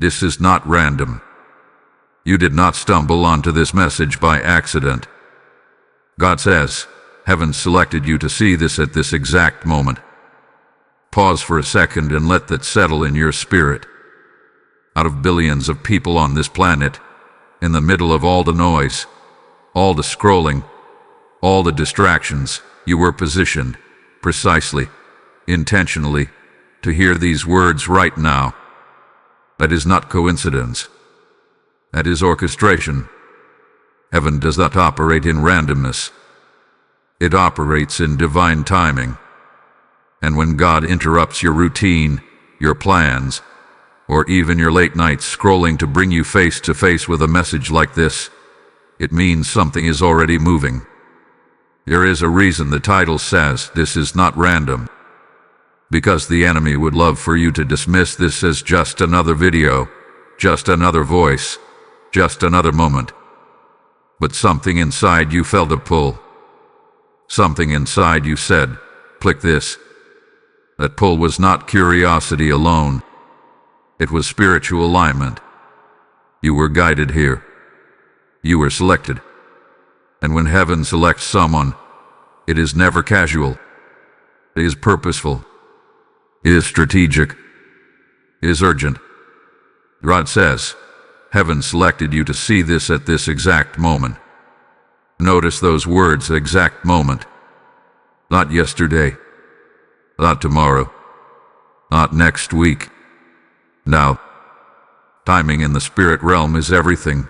This is not random. You did not stumble onto this message by accident. God says, heaven selected you to see this at this exact moment. Pause for a second and let that settle in your spirit. Out of billions of people on this planet, in the middle of all the noise, all the scrolling, all the distractions, you were positioned, precisely, intentionally, to hear these words right now. That is not coincidence. That is orchestration. Heaven does not operate in randomness. It operates in divine timing. And when God interrupts your routine, your plans, or even your late nights scrolling to bring you face to face with a message like this, it means something is already moving. There is a reason the title says this is not random. Because the enemy would love for you to dismiss this as just another video, just another voice, just another moment. But something inside you felt a pull. Something inside you said, click this. That pull was not curiosity alone. It was spiritual alignment. You were guided here. You were selected. And when heaven selects someone, it is never casual. It is purposeful. It is strategic. It is urgent. God says, heaven selected you to see this at this exact moment. Notice those words, exact moment. Not yesterday. Not tomorrow. Not next week. Now. Timing in the spirit realm is everything.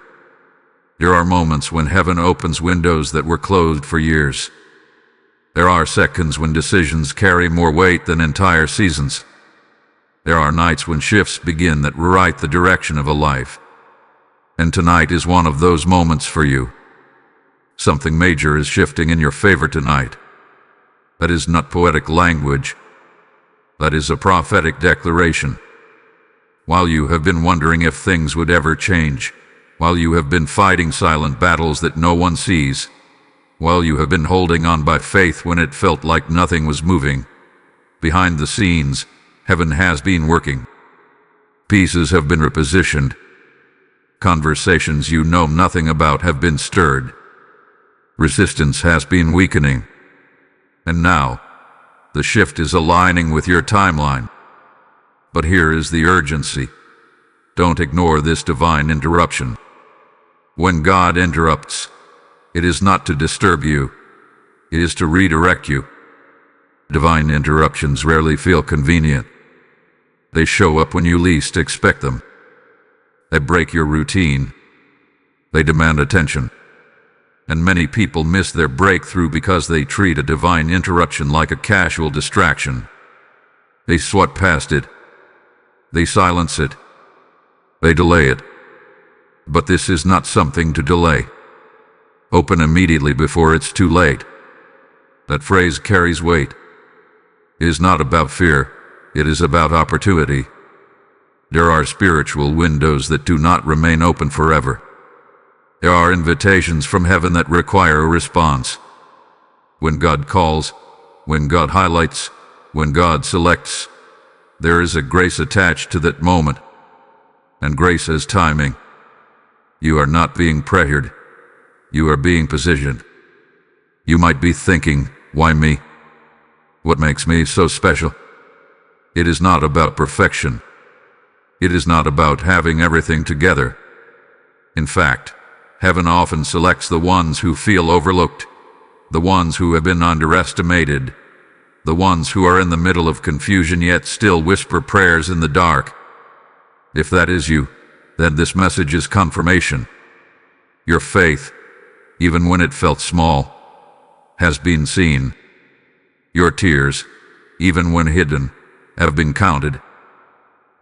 There are moments when heaven opens windows that were closed for years. There are seconds when decisions carry more weight than entire seasons. There are nights when shifts begin that rewrite the direction of a life. And tonight is one of those moments for you. Something major is shifting in your favor tonight. That is not poetic language. That is a prophetic declaration. While you have been wondering if things would ever change, while you have been fighting silent battles that no one sees, while you have been holding on by faith when it felt like nothing was moving, behind the scenes, heaven has been working. Pieces have been repositioned. Conversations you know nothing about have been stirred. Resistance has been weakening. And now, the shift is aligning with your timeline. But here is the urgency. Don't ignore this divine interruption. When God interrupts, it is not to disturb you. It is to redirect you. Divine interruptions rarely feel convenient. They show up when you least expect them. They break your routine. They demand attention. And many people miss their breakthrough because they treat a divine interruption like a casual distraction. They swat past it. They silence it. They delay it. But this is not something to delay. Open immediately before it's too late. That phrase carries weight. It is not about fear. It is about opportunity. There are spiritual windows that do not remain open forever. There are invitations from heaven that require a response. When God calls, when God highlights, when God selects, there is a grace attached to that moment. And grace has timing. You are not being pressured. You are being positioned. You might be thinking, why me? What makes me so special? It is not about perfection. It is not about having everything together. In fact, heaven often selects the ones who feel overlooked, the ones who have been underestimated, the ones who are in the middle of confusion yet still whisper prayers in the dark. If that is you, then this message is confirmation. Your faith, even when it felt small, has been seen. Your tears, even when hidden, have been counted.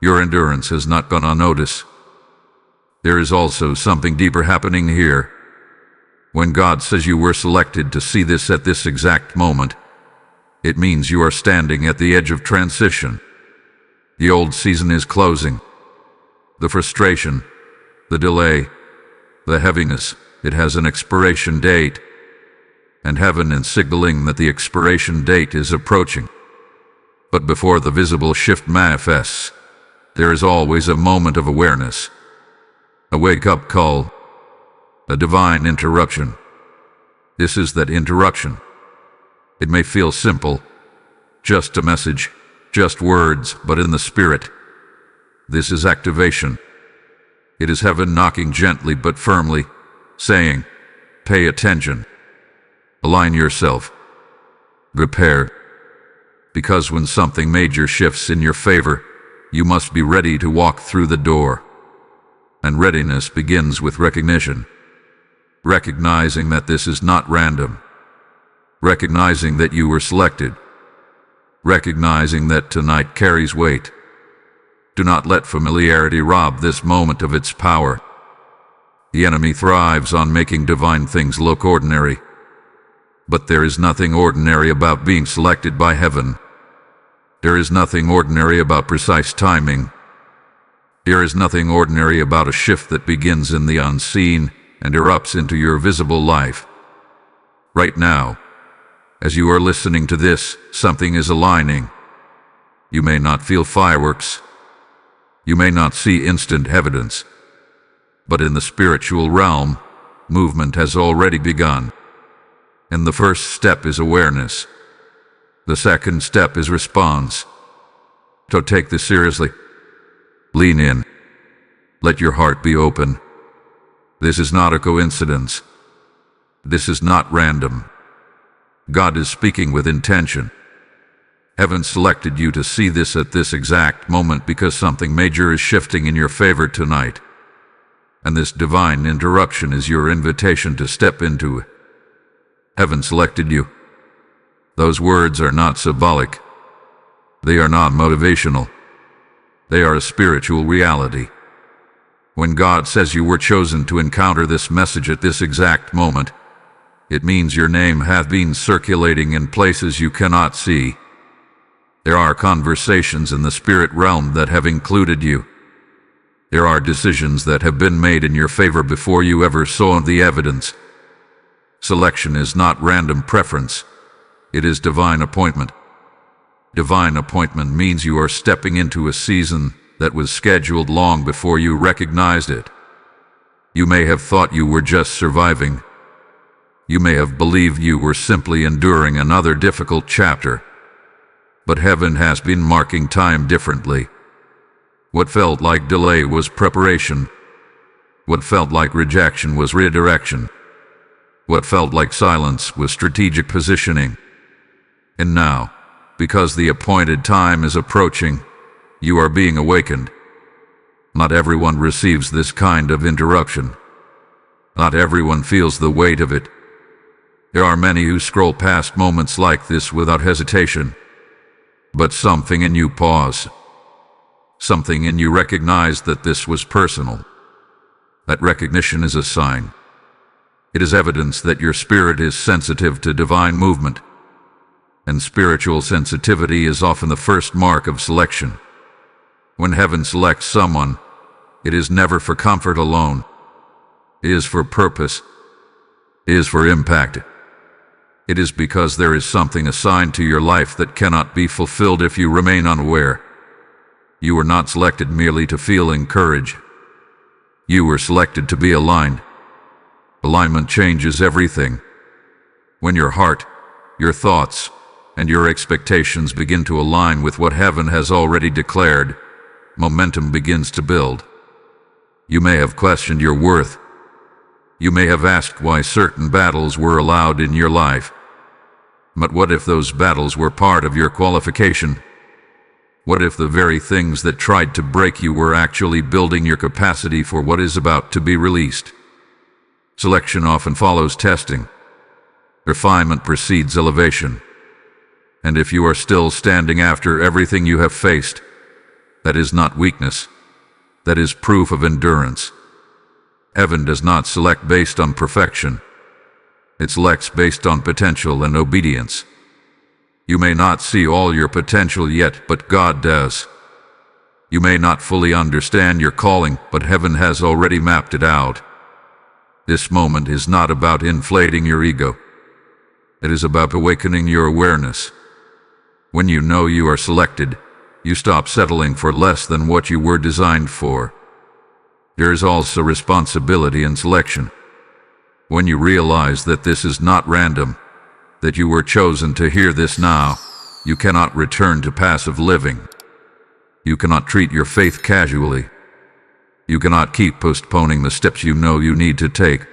Your endurance has not gone unnoticed. There is also something deeper happening here. When God says you were selected to see this at this exact moment, it means you are standing at the edge of transition. The old season is closing. The frustration, the delay, the heaviness, it has an expiration date. And heaven is signaling that the expiration date is approaching. But before the visible shift manifests, there is always a moment of awareness, a wake-up call, a divine interruption. This is that interruption. It may feel simple, just a message, just words, but in the spirit, this is activation. It is heaven knocking gently but firmly, saying, pay attention, align yourself, prepare. Because when something major shifts in your favor, you must be ready to walk through the door. And readiness begins with recognition. Recognizing that this is not random. Recognizing that you were selected. Recognizing that tonight carries weight. Do not let familiarity rob this moment of its power. The enemy thrives on making divine things look ordinary. But there is nothing ordinary about being selected by heaven. There is nothing ordinary about precise timing. There is nothing ordinary about a shift that begins in the unseen and erupts into your visible life. Right now, as you are listening to this, something is aligning. You may not feel fireworks. You may not see instant evidence. But in the spiritual realm, movement has already begun. And the first step is awareness. The second step is response. So take this seriously. Lean in. Let your heart be open. This is not a coincidence. This is not random. God is speaking with intention. Heaven selected you to see this at this exact moment because something major is shifting in your favor tonight. And this divine interruption is your invitation to step into it. Heaven selected you. Those words are not symbolic. They are not motivational. They are a spiritual reality. When God says you were chosen to encounter this message at this exact moment, it means your name hath been circulating in places you cannot see. There are conversations in the spirit realm that have included you. There are decisions that have been made in your favor before you ever saw the evidence. Selection is not random preference. It is divine appointment. Divine appointment means you are stepping into a season that was scheduled long before you recognized it. You may have thought you were just surviving. You may have believed you were simply enduring another difficult chapter. But heaven has been marking time differently. What felt like delay was preparation. What felt like rejection was redirection. What felt like silence was strategic positioning. And now, because the appointed time is approaching, you are being awakened. Not everyone receives this kind of interruption. Not everyone feels the weight of it. There are many who scroll past moments like this without hesitation. But something in you pause. Something in you recognize that this was personal. That recognition is a sign. It is evidence that your spirit is sensitive to divine movement. And spiritual sensitivity is often the first mark of selection. When heaven selects someone, it is never for comfort alone. It is for purpose. It is for impact. It is because there is something assigned to your life that cannot be fulfilled if you remain unaware. You were not selected merely to feel encouraged. You were selected to be aligned. Alignment changes everything. When your heart, your thoughts, and your expectations begin to align with what heaven has already declared, momentum begins to build. You may have questioned your worth. You may have asked why certain battles were allowed in your life. But what if those battles were part of your qualification? What if the very things that tried to break you were actually building your capacity for what is about to be released? Selection often follows testing. Refinement precedes elevation. And if you are still standing after everything you have faced, that is not weakness. That is proof of endurance. Heaven does not select based on perfection. It selects based on potential and obedience. You may not see all your potential yet, but God does. You may not fully understand your calling, but heaven has already mapped it out. This moment is not about inflating your ego. It is about awakening your awareness. When you know you are selected, You stop settling for less than what you were designed for. There is also responsibility and selection. When you realize that this is not random, that you were chosen to hear this now, you cannot return to passive living. You cannot treat your faith casually. You cannot keep postponing the steps you know you need to take.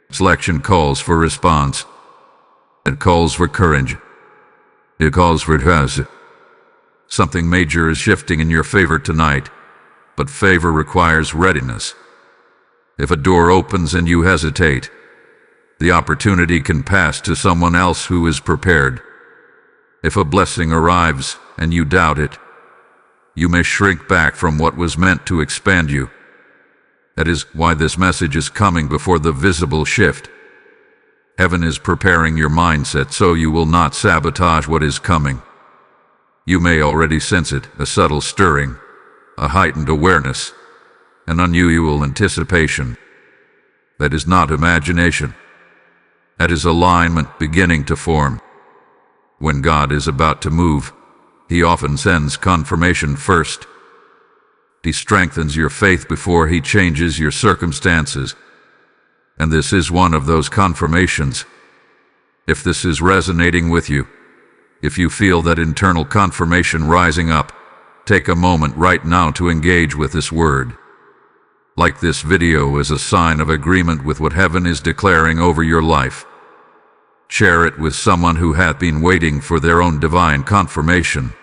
Selection calls for response. It calls for courage. It calls for trust. Something major is shifting in your favor tonight, but favor requires readiness. If a door opens and you hesitate, the opportunity can pass to someone else who is prepared. If a blessing arrives and you doubt it, you may shrink back from what was meant to expand you. That is why this message is coming before the visible shift. Heaven is preparing your mindset so you will not sabotage what is coming. You may already sense it, a subtle stirring, a heightened awareness, an unusual anticipation. That is not imagination. That is alignment beginning to form. When God is about to move, He often sends confirmation first. He strengthens your faith before He changes your circumstances. And this is one of those confirmations. If this is resonating with you, if you feel that internal confirmation rising up, take a moment right now to engage with this word. Like this video is a sign of agreement with what heaven is declaring over your life. Share it with someone who hath been waiting for their own divine confirmation.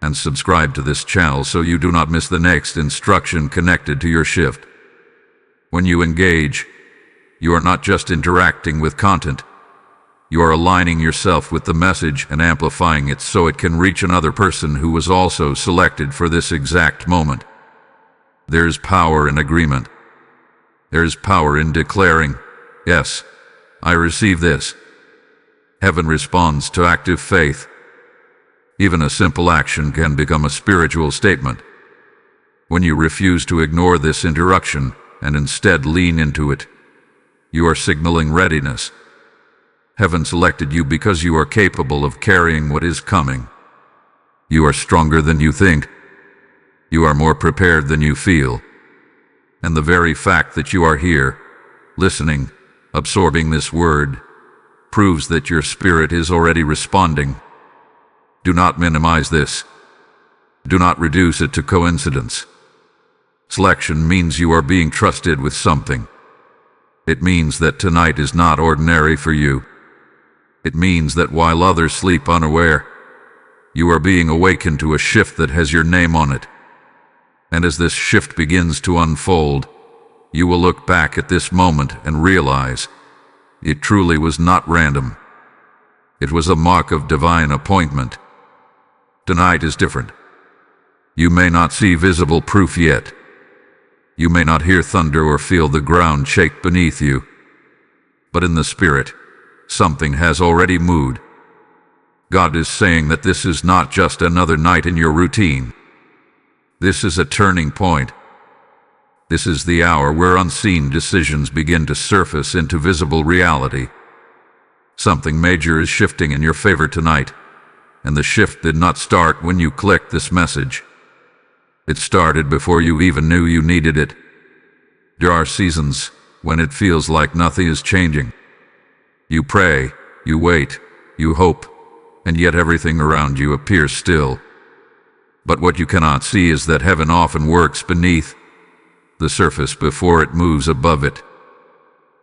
And subscribe to this channel so you do not miss the next instruction connected to your shift. When you engage, you are not just interacting with content. You are aligning yourself with the message and amplifying it so it can reach another person who was also selected for this exact moment. There is power in agreement. There is power in declaring, "Yes, I receive this." Heaven responds to active faith. Even a simple action can become a spiritual statement. When you refuse to ignore this interruption and instead lean into it, you are signaling readiness. Heaven selected you because you are capable of carrying what is coming. You are stronger than you think. You are more prepared than you feel. And the very fact that you are here, listening, absorbing this word, proves that your spirit is already responding. Do not minimize this. Do not reduce it to coincidence. Selection means you are being trusted with something. It means that tonight is not ordinary for you. It means that while others sleep unaware, you are being awakened to a shift that has your name on it. And as this shift begins to unfold, you will look back at this moment and realize it truly was not random. It was a mark of divine appointment. Tonight is different. You may not see visible proof yet. You may not hear thunder or feel the ground shake beneath you. But in the spirit, something has already moved. God is saying that this is not just another night in your routine. This is a turning point. This is the hour where unseen decisions begin to surface into visible reality. Something major is shifting in your favor tonight, and the shift did not start when you clicked this message. It started before you even knew you needed it. There are seasons when it feels like nothing is changing. You pray, you wait, you hope, and yet everything around you appears still. But what you cannot see is that heaven often works beneath the surface before it moves above it.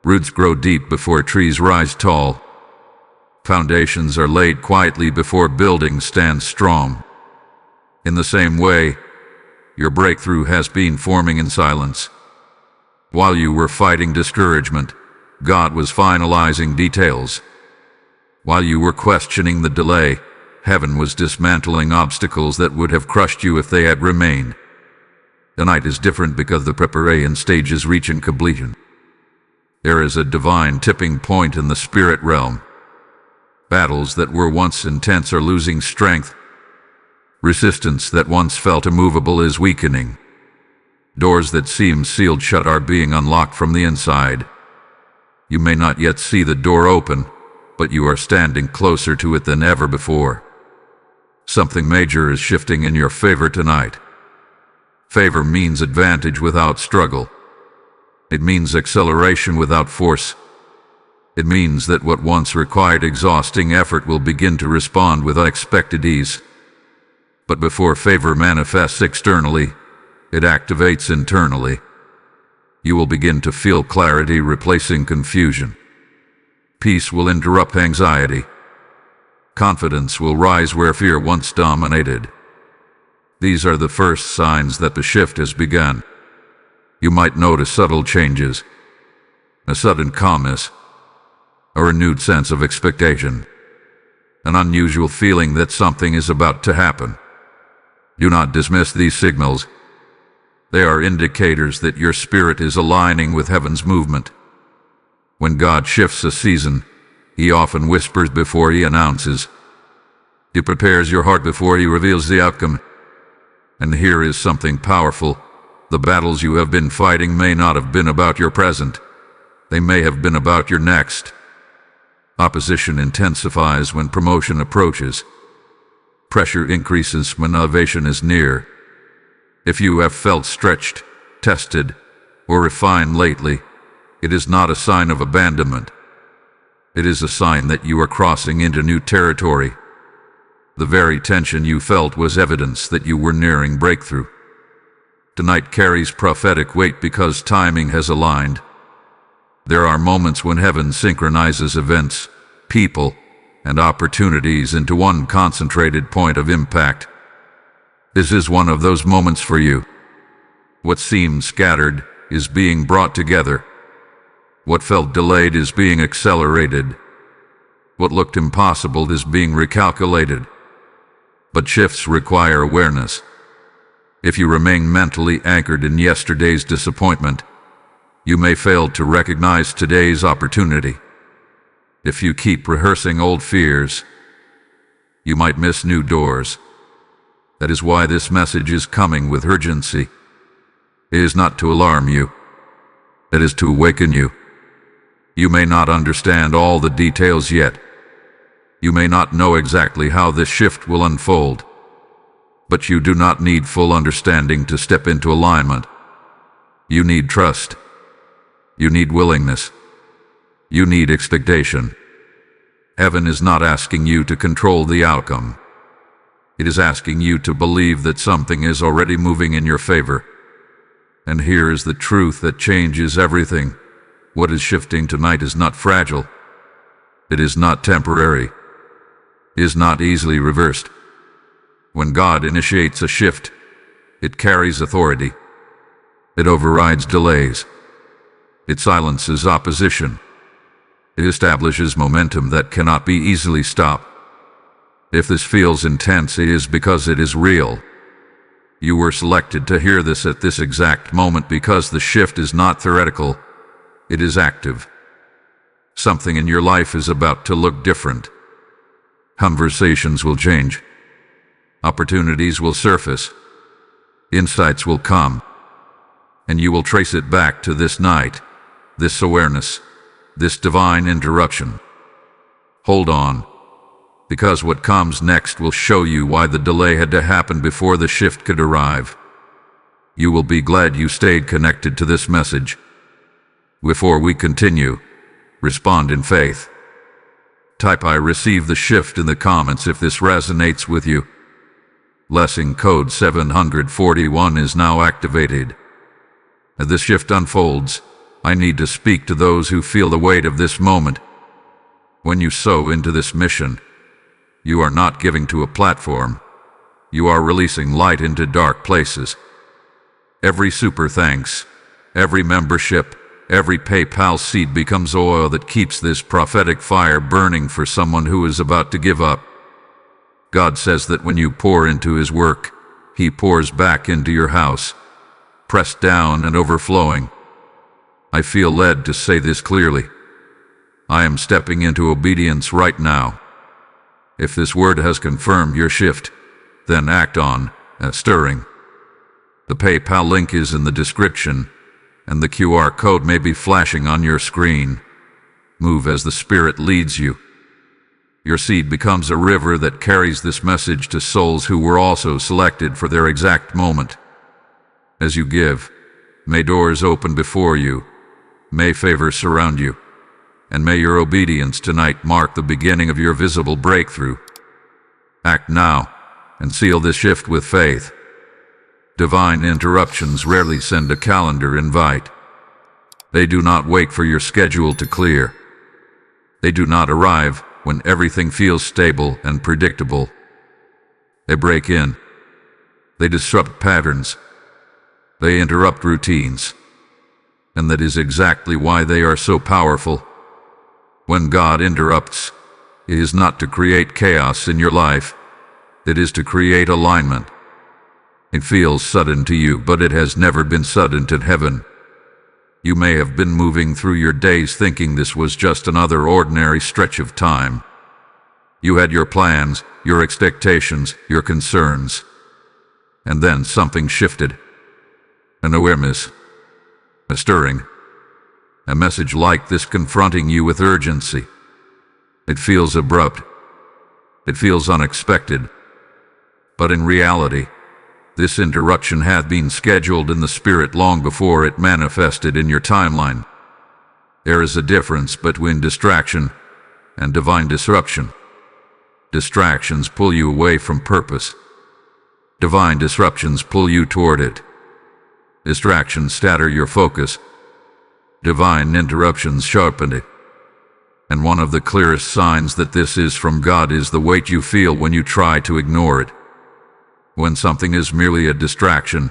Roots grow deep before trees rise tall. Foundations are laid quietly before buildings stand strong. In the same way, your breakthrough has been forming in silence. While you were fighting discouragement, God was finalizing details. While you were questioning the delay, heaven was dismantling obstacles that would have crushed you if they had remained. The night is different because the preparation stage is reaching completion. There is a divine tipping point in the spirit realm. Battles that were once intense are losing strength. Resistance that once felt immovable is weakening. Doors that seemed sealed shut are being unlocked from the inside. You may not yet see the door open, but you are standing closer to it than ever before. Something major is shifting in your favor tonight. Favor means advantage without struggle. It means acceleration without force. It means that what once required exhausting effort will begin to respond with unexpected ease. But before favor manifests externally, it activates internally. You will begin to feel clarity replacing confusion. Peace will interrupt anxiety. Confidence will rise where fear once dominated. These are the first signs that the shift has begun. You might notice subtle changes, a sudden calmness, a renewed sense of expectation, an unusual feeling that something is about to happen. Do not dismiss these signals. They are indicators that your spirit is aligning with heaven's movement. When God shifts a season, He often whispers before He announces. He prepares your heart before He reveals the outcome. And here is something powerful. The battles you have been fighting may not have been about your present. They may have been about your next. Opposition intensifies when promotion approaches. Pressure increases when elevation is near. If you have felt stretched, tested, or refined lately, it is not a sign of abandonment. It is a sign that you are crossing into new territory. The very tension you felt was evidence that you were nearing breakthrough. Tonight carries prophetic weight because timing has aligned. There are moments when heaven synchronizes events, people, and opportunities into one concentrated point of impact. This is one of those moments for you. What seemed scattered is being brought together. What felt delayed is being accelerated. What looked impossible is being recalculated. But shifts require awareness. If you remain mentally anchored in yesterday's disappointment, you may fail to recognize today's opportunity. If you keep rehearsing old fears, you might miss new doors. That is why this message is coming with urgency. It is not to alarm you. It is to awaken you. You may not understand all the details yet. You may not know exactly how this shift will unfold. But you do not need full understanding to step into alignment. You need trust. You need willingness. You need expectation. Heaven is not asking you to control the outcome. It is asking you to believe that something is already moving in your favor. And here is the truth that changes everything. What is shifting tonight is not fragile. It is not temporary. It is not easily reversed. When God initiates a shift, it carries authority. It overrides delays. It silences opposition. It establishes momentum that cannot be easily stopped. If this feels intense, it is because it is real. You were selected to hear this at this exact moment because the shift is not theoretical. It is active. Something in your life is about to look different. Conversations will change. Opportunities will surface. Insights will come. And you will trace it back to this night, this awareness, this divine interruption. Hold on, because what comes next will show you why the delay had to happen before the shift could arrive. You will be glad you stayed connected to this message. Before we continue, respond in faith. Type "I receive the shift" in the comments if this resonates with you. Blessing code 741 is now activated. As this shift unfolds, I need to speak to those who feel the weight of this moment. When you sow into this mission, you are not giving to a platform. You are releasing light into dark places. Every super thanks, every membership, every PayPal seed becomes oil that keeps this prophetic fire burning for someone who is about to give up. God says that when you pour into His work, He pours back into your house, pressed down and overflowing. I feel led to say this clearly. I am stepping into obedience right now. If this word has confirmed your shift, then act on stirring. The PayPal link is in the description, and the QR code may be flashing on your screen. Move as the Spirit leads you. Your seed becomes a river that carries this message to souls who were also selected for their exact moment. As you give, may doors open before you, may favor surround you, and may your obedience tonight mark the beginning of your visible breakthrough. Act now, and seal this shift with faith. Divine interruptions rarely send a calendar invite. They do not wait for your schedule to clear. They do not arrive when everything feels stable and predictable. They break in. They disrupt patterns. They interrupt routines. And that is exactly why they are so powerful. When God interrupts, it is not to create chaos in your life. It is to create alignment. It feels sudden to you, but it has never been sudden to heaven. You may have been moving through your days thinking this was just another ordinary stretch of time. You had your plans, your expectations, your concerns. And then something shifted. An awareness, a stirring, a message like this confronting you with urgency. It feels abrupt. It feels unexpected. But in reality, this interruption had been scheduled in the spirit long before it manifested in your timeline. There is a difference between distraction and divine disruption. Distractions pull you away from purpose. Divine disruptions pull you toward it. Distractions scatter your focus. Divine interruptions sharpen it. And one of the clearest signs that this is from God is the weight you feel when you try to ignore it. When something is merely a distraction,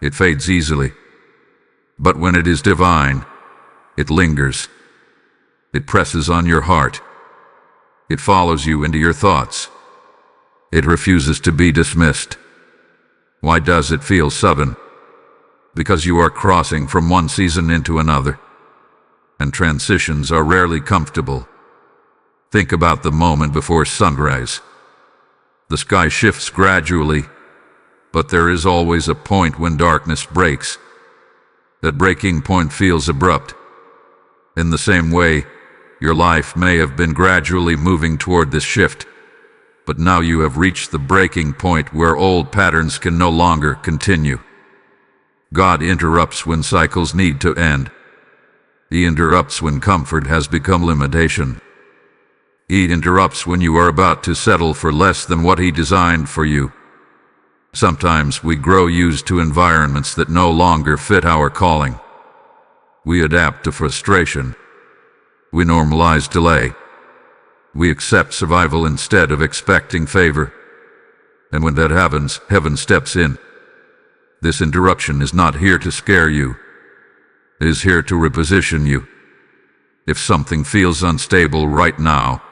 it fades easily. But when it is divine, it lingers. It presses on your heart. It follows you into your thoughts. It refuses to be dismissed. Why does it feel sudden? Because you are crossing from one season into another. And transitions are rarely comfortable. Think about the moment before sunrise. The sky shifts gradually, but there is always a point when darkness breaks. That breaking point feels abrupt. In the same way, your life may have been gradually moving toward this shift, but now you have reached the breaking point where old patterns can no longer continue. God interrupts when cycles need to end. He interrupts when comfort has become limitation. He interrupts when you are about to settle for less than what He designed for you. Sometimes we grow used to environments that no longer fit our calling. We adapt to frustration. We normalize delay. We accept survival instead of expecting favor. And when that happens, heaven steps in. This interruption is not here to scare you. It is here to reposition you. If something feels unstable right now,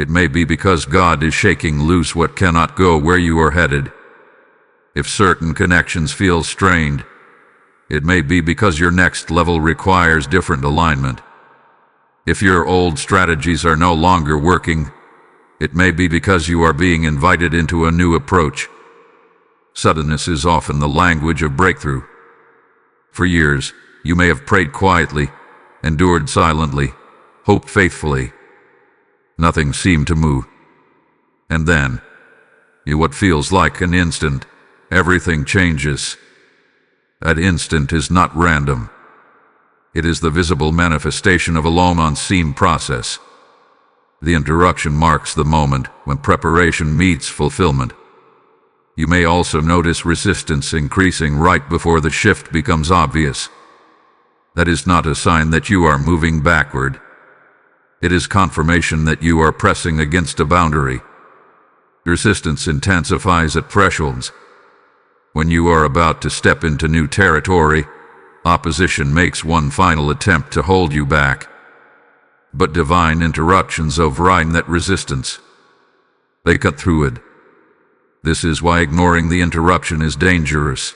it may be because God is shaking loose what cannot go where you are headed. If certain connections feel strained, it may be because your next level requires different alignment. If your old strategies are no longer working, it may be because you are being invited into a new approach. Suddenness is often the language of breakthrough. For years, you may have prayed quietly, endured silently, hoped faithfully. Nothing seemed to move. And then, in what feels like an instant, everything changes. That instant is not random. It is the visible manifestation of a long unseen process. The interruption marks the moment when preparation meets fulfillment. You may also notice resistance increasing right before the shift becomes obvious. That is not a sign that you are moving backward. It is confirmation that you are pressing against a boundary. Resistance intensifies at thresholds. When you are about to step into new territory, opposition makes one final attempt to hold you back. But divine interruptions override that resistance. They cut through it. This is why ignoring the interruption is dangerous.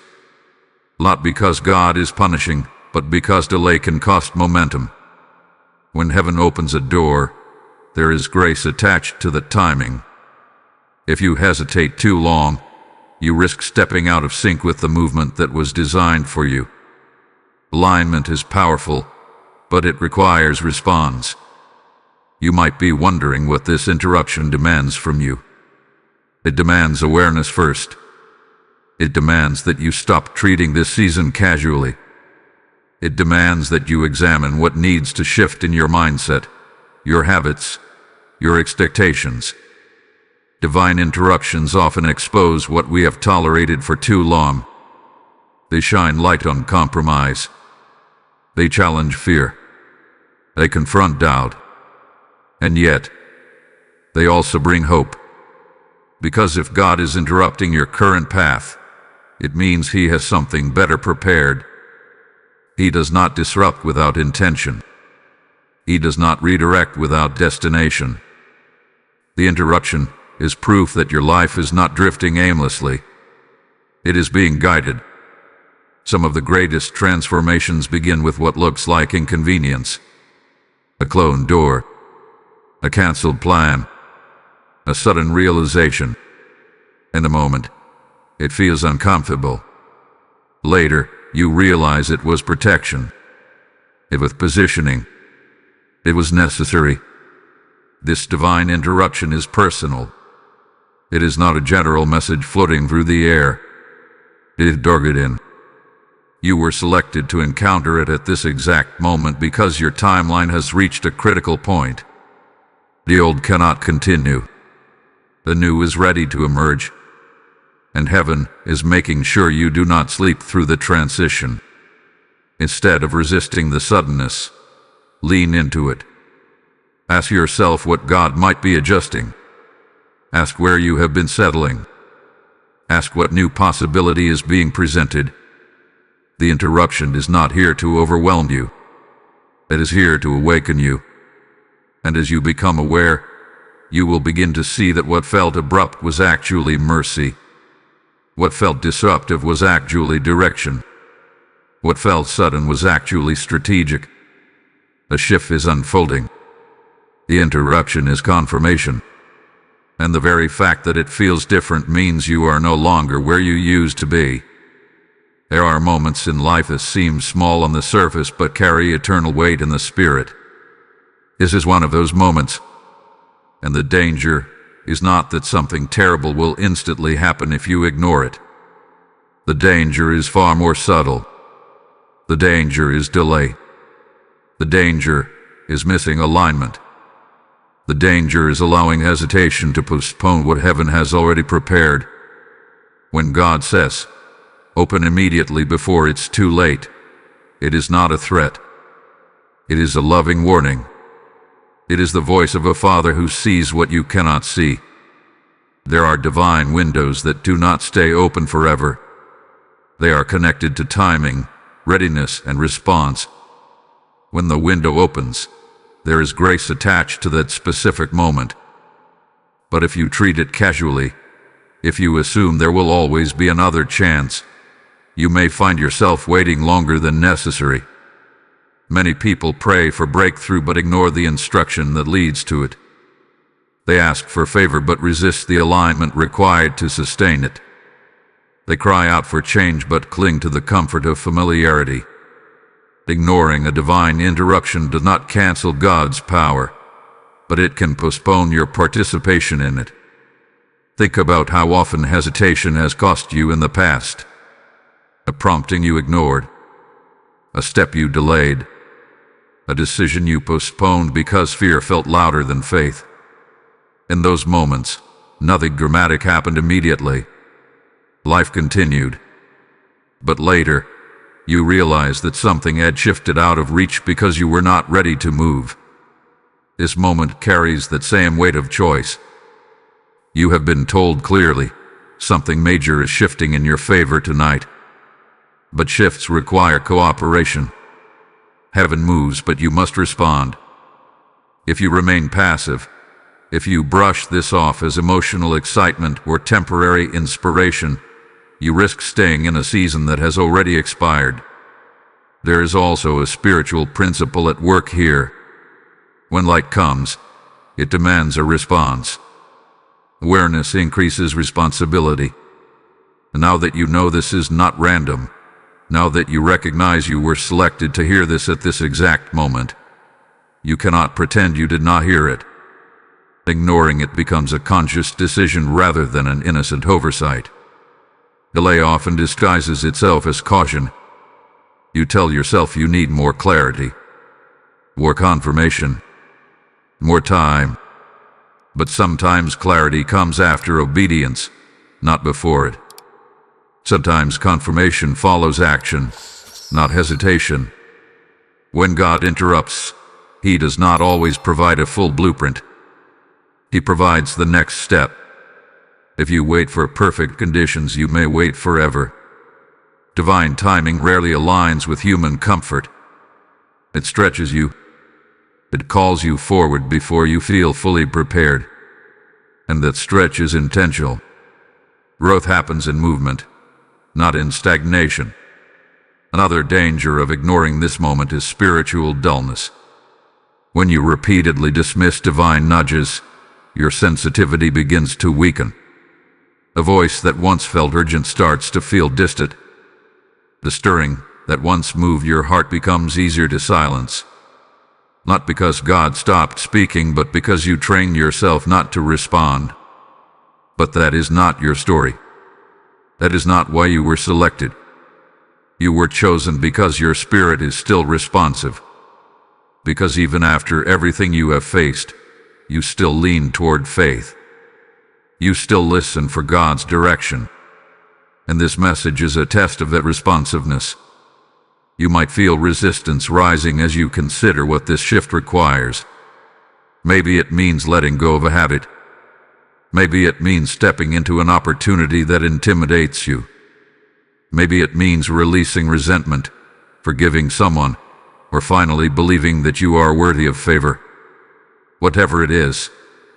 Not because God is punishing, but because delay can cost momentum. When heaven opens a door, there is grace attached to the timing. If you hesitate too long, you risk stepping out of sync with the movement that was designed for you. Alignment is powerful, but it requires response. You might be wondering what this interruption demands from you. It demands awareness first. It demands that you stop treating this season casually. It demands that you examine what needs to shift in your mindset, your habits, your expectations. Divine interruptions often expose what we have tolerated for too long. They shine light on compromise. They challenge fear. They confront doubt. And yet, they also bring hope. Because if God is interrupting your current path, it means He has something better prepared. He does not disrupt without intention. He does not redirect without destination. The interruption is proof that your life is not drifting aimlessly. It is being guided. Some of the greatest transformations begin with what looks like inconvenience. A closed door, a canceled plan, a sudden realization. In the moment, it feels uncomfortable. Later, you realize it was protection. It was positioning. It was necessary. This divine interruption is personal. It is not a general message floating through the air. It is targeted. You were selected to encounter it at this exact moment because your timeline has reached a critical point. The old cannot continue. The new is ready to emerge. And heaven is making sure you do not sleep through the transition. Instead of resisting the suddenness, lean into it. Ask yourself what God might be adjusting. Ask where you have been settling. Ask what new possibility is being presented. The interruption is not here to overwhelm you. It is here to awaken you. And as you become aware, you will begin to see that what felt abrupt was actually mercy. What felt disruptive was actually direction. What felt sudden was actually strategic. A shift is unfolding. The interruption is confirmation. And the very fact that it feels different means you are no longer where you used to be. There are moments in life that seem small on the surface but carry eternal weight in the spirit. This is one of those moments. And the danger is not that something terrible will instantly happen if you ignore it. The danger is far more subtle. The danger is delay. The danger is missing alignment. The danger is allowing hesitation to postpone what heaven has already prepared. When God says, "Open immediately before it's too late," it is not a threat. It is a loving warning. It is the voice of a Father who sees what you cannot see. There are divine windows that do not stay open forever. They are connected to timing, readiness, and response. When the window opens, there is grace attached to that specific moment. But if you treat it casually, if you assume there will always be another chance, you may find yourself waiting longer than necessary. Many people pray for breakthrough but ignore the instruction that leads to it. They ask for favor but resist the alignment required to sustain it. They cry out for change but cling to the comfort of familiarity. Ignoring a divine interruption does not cancel God's power, but it can postpone your participation in it. Think about how often hesitation has cost you in the past. A prompting you ignored. A step you delayed. A decision you postponed because fear felt louder than faith. In those moments, nothing dramatic happened immediately. Life continued. But later, you realized that something had shifted out of reach because you were not ready to move. This moment carries that same weight of choice. You have been told clearly, something major is shifting in your favor tonight. But shifts require cooperation. Heaven moves, but you must respond. If you remain passive, if you brush this off as emotional excitement or temporary inspiration, you risk staying in a season that has already expired. There is also a spiritual principle at work here. When light comes, it demands a response. Awareness increases responsibility. And now that you know this is not random, now that you recognize you were selected to hear this at this exact moment, You cannot pretend you did not hear it. Ignoring it becomes a conscious decision rather than an innocent oversight. Delay often disguises itself as caution. You tell yourself you need more clarity, more confirmation, more time. But sometimes clarity comes after obedience, not before it. Sometimes confirmation follows action, not hesitation. When God interrupts, He does not always provide a full blueprint. He provides the next step. If you wait for perfect conditions, you may wait forever. Divine timing rarely aligns with human comfort. It stretches you. It calls you forward before you feel fully prepared. And that stretch is intentional. Growth happens in movement, not in stagnation. Another danger of ignoring this moment is spiritual dullness. When you repeatedly dismiss divine nudges, your sensitivity begins to weaken. A voice that once felt urgent starts to feel distant. The stirring that once moved your heart becomes easier to silence. Not because God stopped speaking, but because you trained yourself not to respond. But that is not your story. That is not why you were selected. You were chosen because your spirit is still responsive. Because even after everything you have faced, you still lean toward faith. You still listen for God's direction. And this message is a test of that responsiveness. You might feel resistance rising as you consider what this shift requires. Maybe it means letting go of a habit. Maybe it means stepping into an opportunity that intimidates you. Maybe it means releasing resentment, forgiving someone, or finally believing that you are worthy of favor. Whatever it is,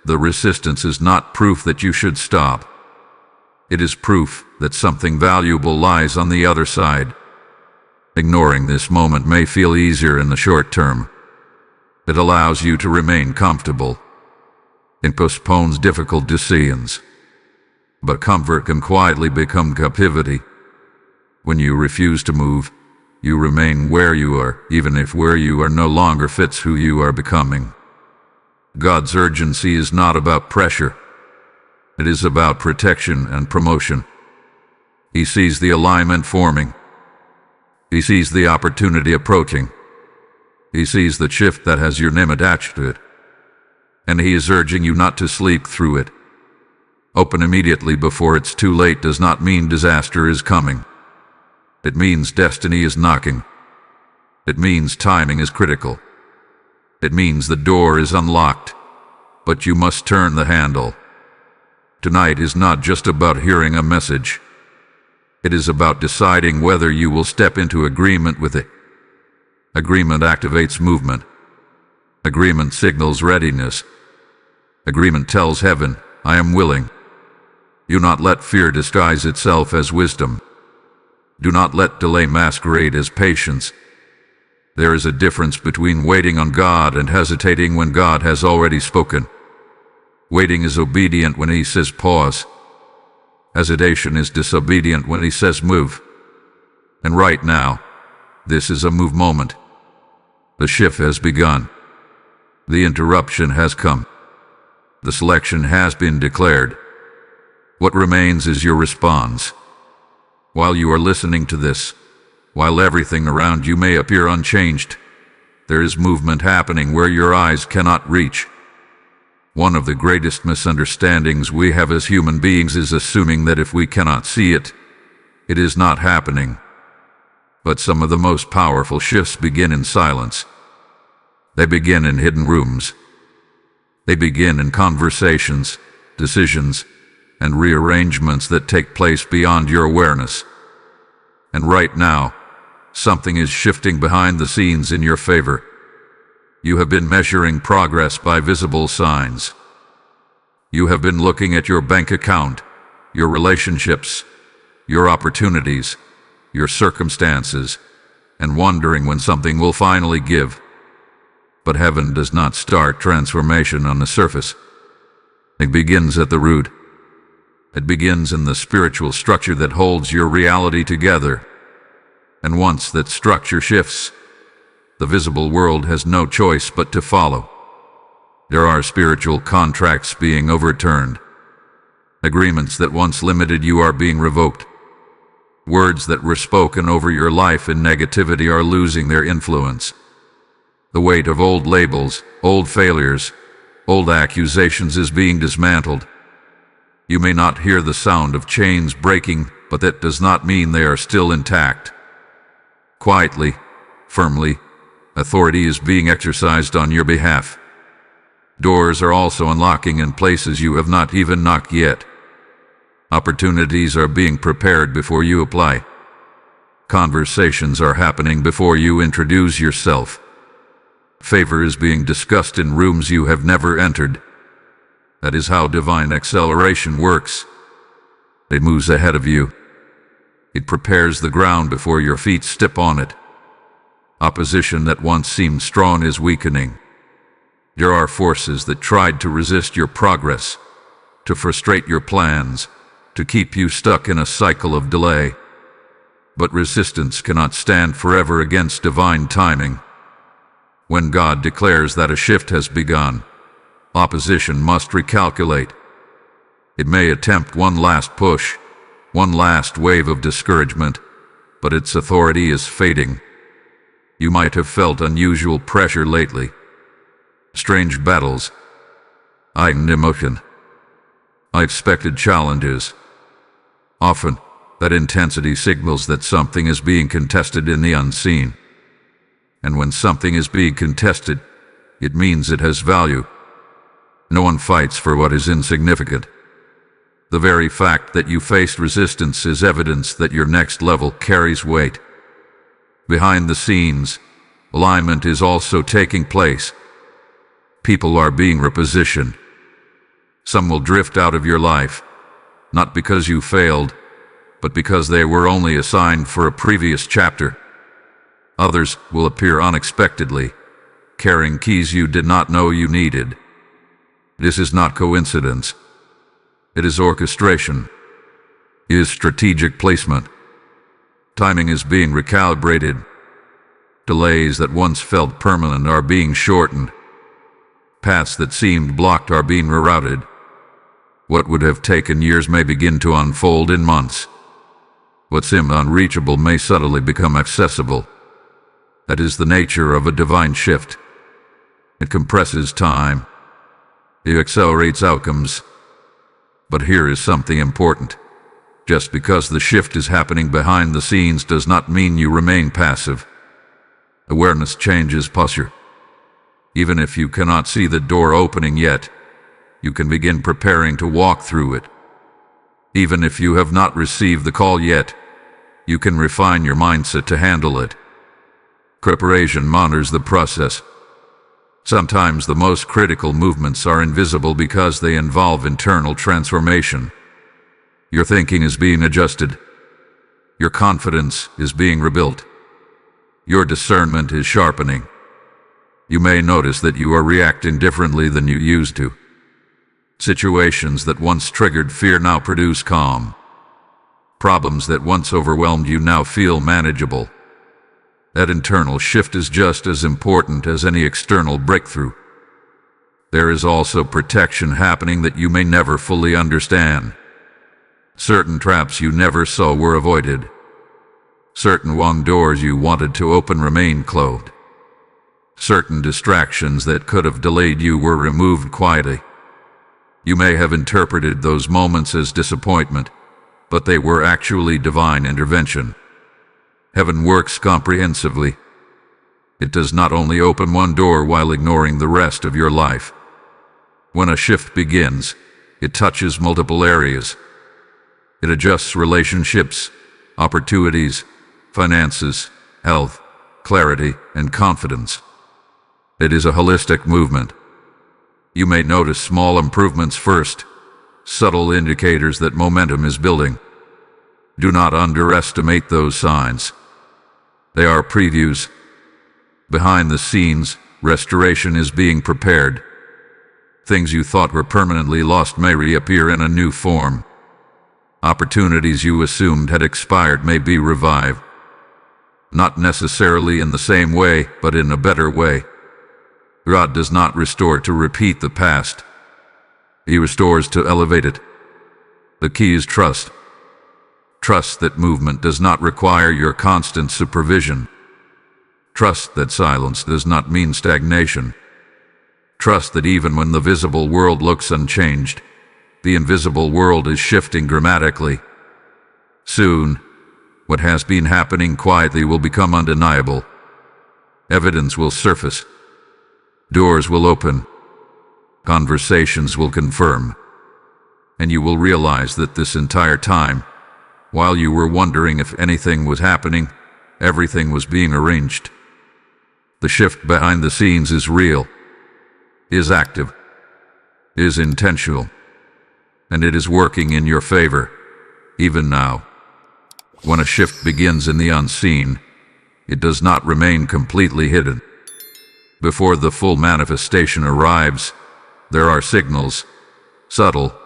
the resistance is not proof that you should stop. It is proof that something valuable lies on the other side. Ignoring this moment may feel easier in the short term. It allows you to remain comfortable. It postpones difficult decisions. But comfort can quietly become captivity. When you refuse to move, you remain where you are, even if where you are no longer fits who you are becoming. God's urgency is not about pressure. It is about protection and promotion. He sees the alignment forming. He sees the opportunity approaching. He sees the shift that has your name attached to it. And He is urging you not to sleep through it. Open immediately before it's too late does not mean disaster is coming. It means destiny is knocking. It means timing is critical. It means the door is unlocked, but you must turn the handle. Tonight is not just about hearing a message. It is about deciding whether you will step into agreement with it. Agreement activates movement. Agreement signals readiness. Agreement tells heaven, I am willing. Do not let fear disguise itself as wisdom. Do not let delay masquerade as patience. There is a difference between waiting on God and hesitating when God has already spoken. Waiting is obedient when He says pause. Hesitation is disobedient when He says move. And right now, this is a move moment. The shift has begun. The interruption has come. The selection has been declared. What remains is your response. While you are listening to this, while everything around you may appear unchanged, there is movement happening where your eyes cannot reach. One of the greatest misunderstandings we have as human beings is assuming that if we cannot see it, it is not happening. But some of the most powerful shifts begin in silence. They begin in hidden rooms. They begin in conversations, decisions, and rearrangements that take place beyond your awareness. And right now, something is shifting behind the scenes in your favor. You have been measuring progress by visible signs. You have been looking at your bank account, your relationships, your opportunities, your circumstances, and wondering when something will finally give. But heaven does not start transformation on the surface. It begins at the root. It begins in the spiritual structure that holds your reality together. And once that structure shifts, The visible world has no choice but to follow. There are spiritual contracts being overturned. Agreements that once limited you are being revoked. Words that were spoken over your life in negativity are losing their influence. The weight of old labels, old failures, old accusations is being dismantled. You may not hear the sound of chains breaking, but that does not mean they are still intact. Quietly, firmly, authority is being exercised on your behalf. Doors are also unlocking in places you have not even knocked yet. Opportunities are being prepared before you apply. Conversations are happening before you introduce yourself. Favor is being discussed in rooms you have never entered. That is how divine acceleration works. It moves ahead of you. It prepares the ground before your feet step on it. Opposition that once seemed strong is weakening. There are forces that tried to resist your progress, to frustrate your plans, to keep you stuck in a cycle of delay. But resistance cannot stand forever against divine timing. When God declares that a shift has begun, opposition must recalculate. It may attempt one last push, one last wave of discouragement, but its authority is fading. You might have felt unusual pressure lately. Strange battles. Heightened emotion. Unexpected challenges. Often, that intensity signals that something is being contested in the unseen. And when something is being contested, it means it has value. No one fights for what is insignificant. The very fact that you faced resistance is evidence that your next level carries weight. Behind the scenes, alignment is also taking place. People are being repositioned. Some will drift out of your life, not because you failed, but because they were only assigned for a previous chapter. Others will appear unexpectedly, carrying keys you did not know you needed. This is not coincidence. It is orchestration. It is strategic placement. Timing is being recalibrated. Delays that once felt permanent are being shortened. Paths that seemed blocked are being rerouted. What would have taken years may begin to unfold in months. What seemed unreachable may subtly become accessible. That is the nature of a divine shift. It compresses time. It accelerates outcomes. But here is something important. Just because the shift is happening behind the scenes does not mean you remain passive. Awareness changes posture. Even if you cannot see the door opening yet, you can begin preparing to walk through it. Even if you have not received the call yet, you can refine your mindset to handle it. Preparation monitors the process. Sometimes the most critical movements are invisible because they involve internal transformation. Your thinking is being adjusted. Your confidence is being rebuilt. Your discernment is sharpening. You may notice that you are reacting differently than you used to. Situations that once triggered fear now produce calm. Problems that once overwhelmed you now feel manageable. That internal shift is just as important as any external breakthrough. There is also protection happening that you may never fully understand. Certain traps you never saw were avoided. Certain wrong doors you wanted to open remain closed. Certain distractions that could have delayed you were removed quietly. You may have interpreted those moments as disappointment, but they were actually divine intervention. Heaven works comprehensively. It does not only open one door while ignoring the rest of your life. When a shift begins, it touches multiple areas. It adjusts relationships, opportunities, finances, health, clarity, and confidence. It is a holistic movement. You may notice small improvements first, subtle indicators that momentum is building. Do not underestimate those signs. They are previews. Behind the scenes, restoration is being prepared. Things you thought were permanently lost may reappear in a new form. Opportunities you assumed had expired may be revived. not necessarily in the same way, but in a better way. God does not restore to repeat the past. He restores to elevate it. The key is trust. Trust that movement does not require your constant supervision. Trust that silence does not mean stagnation. Trust that even when the visible world looks unchanged, the invisible world is shifting dramatically. Soon, what has been happening quietly will become undeniable. Evidence will surface. Doors will open. Conversations will confirm. And you will realize that this entire time, while you were wondering if anything was happening, everything was being arranged. The shift behind the scenes is real, is active, is intentional, and it is working in your favor, even now. When a shift begins in the unseen, it does not remain completely hidden. Before the full manifestation arrives, there are signals, subtle,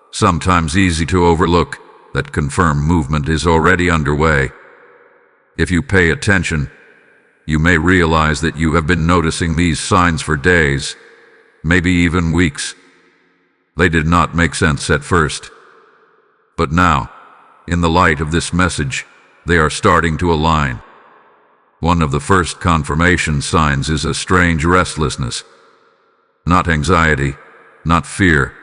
sometimes easy to overlook, that confirm movement is already underway. If you pay attention, you may realize that you have been noticing these signs for days, maybe even weeks. They did not make sense at first. But now, in the light of this message, they are starting to align. One of the first confirmation signs is a strange restlessness. Not anxiety, not fear,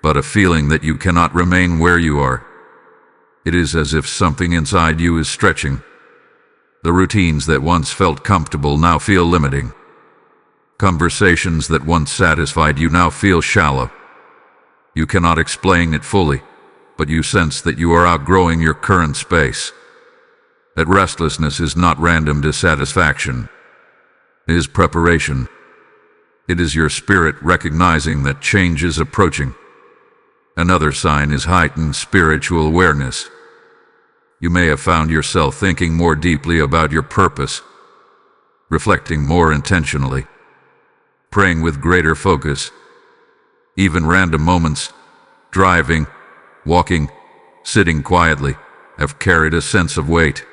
but a feeling that you cannot remain where you are. It is as if something inside you is stretching. The routines that once felt comfortable now feel limiting. Conversations that once satisfied you now feel shallow. You cannot explain it fully, but you sense that you are outgrowing your current space. That restlessness is not random dissatisfaction. It is preparation. It is your spirit recognizing that change is approaching. Another sign is heightened spiritual awareness. You may have found yourself thinking more deeply about your purpose, reflecting more intentionally, praying with greater focus. Even random moments, driving, walking, sitting quietly, have carried a sense of weight.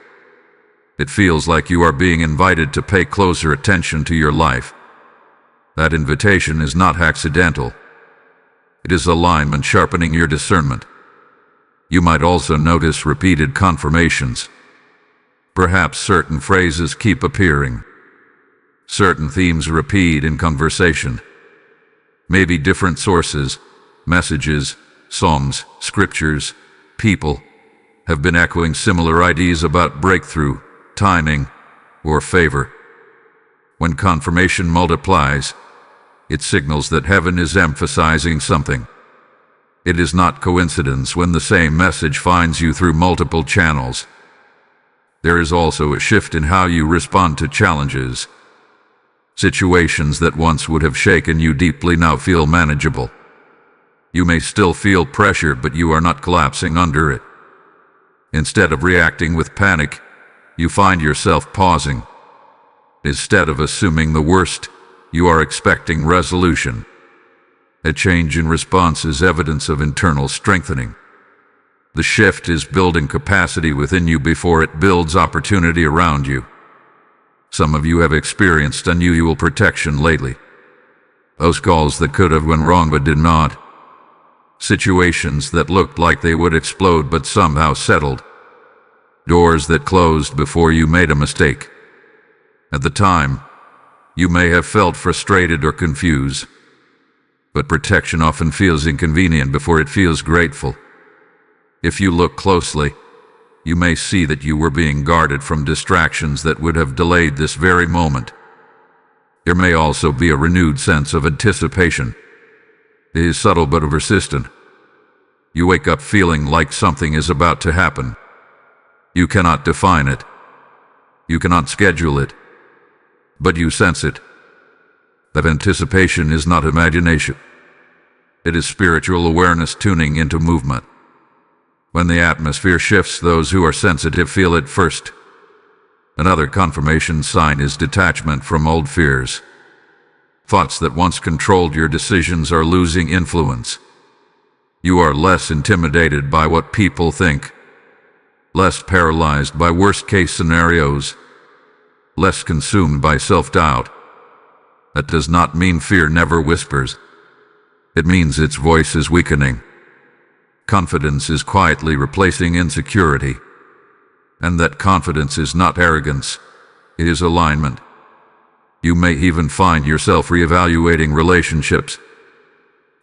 It feels like you are being invited to pay closer attention to your life. That invitation is not accidental. It is alignment sharpening your discernment. You might also notice repeated confirmations. Perhaps certain phrases keep appearing. Certain themes repeat in conversation. Maybe different sources, messages, songs, scriptures, people have been echoing similar ideas about breakthrough, timing, or favor. When confirmation multiplies, it signals that heaven is emphasizing something. It is not coincidence when the same message finds you through multiple channels. There is also a shift in how you respond to challenges. Situations that once would have shaken you deeply now feel manageable. You may still feel pressure, but you are not collapsing under it. Instead of reacting with panic, you find yourself pausing. Instead of assuming the worst, you are expecting resolution. A change in response is evidence of internal strengthening. The shift is building capacity within you before it builds opportunity around you. Some of you have experienced unusual protection lately. Those calls that could have went wrong but did not. Situations that looked like they would explode but somehow settled. Doors that closed before you made a mistake. At the time, you may have felt frustrated or confused. But protection often feels inconvenient before it feels grateful. If you look closely, you may see that you were being guarded from distractions that would have delayed this very moment. There may also be a renewed sense of anticipation. It is subtle but persistent. You wake up feeling like something is about to happen. You cannot define it. You cannot schedule it. But you sense it. That anticipation is not imagination. It is spiritual awareness tuning into movement. When the atmosphere shifts, those who are sensitive feel it first. Another confirmation sign is detachment from old fears. Thoughts that once controlled your decisions are losing influence. You are less intimidated by what people think, less paralyzed by worst-case scenarios, less consumed by self-doubt. That does not mean fear never whispers. It means its voice is weakening. Confidence is quietly replacing insecurity. And that confidence is not arrogance, it is alignment. You may even find yourself reevaluating relationships.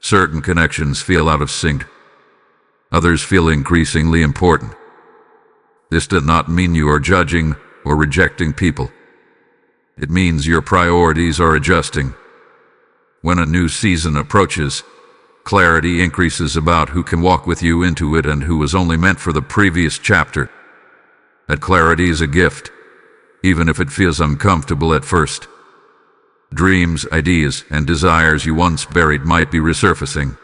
Certain connections feel out of sync. Others feel increasingly important. This does not mean you are judging or rejecting people. It means your priorities are adjusting. When a new season approaches, clarity increases about who can walk with you into it and who was only meant for the previous chapter. That clarity is a gift, even if it feels uncomfortable at first. Dreams, ideas, and desires you once buried might be resurfacing.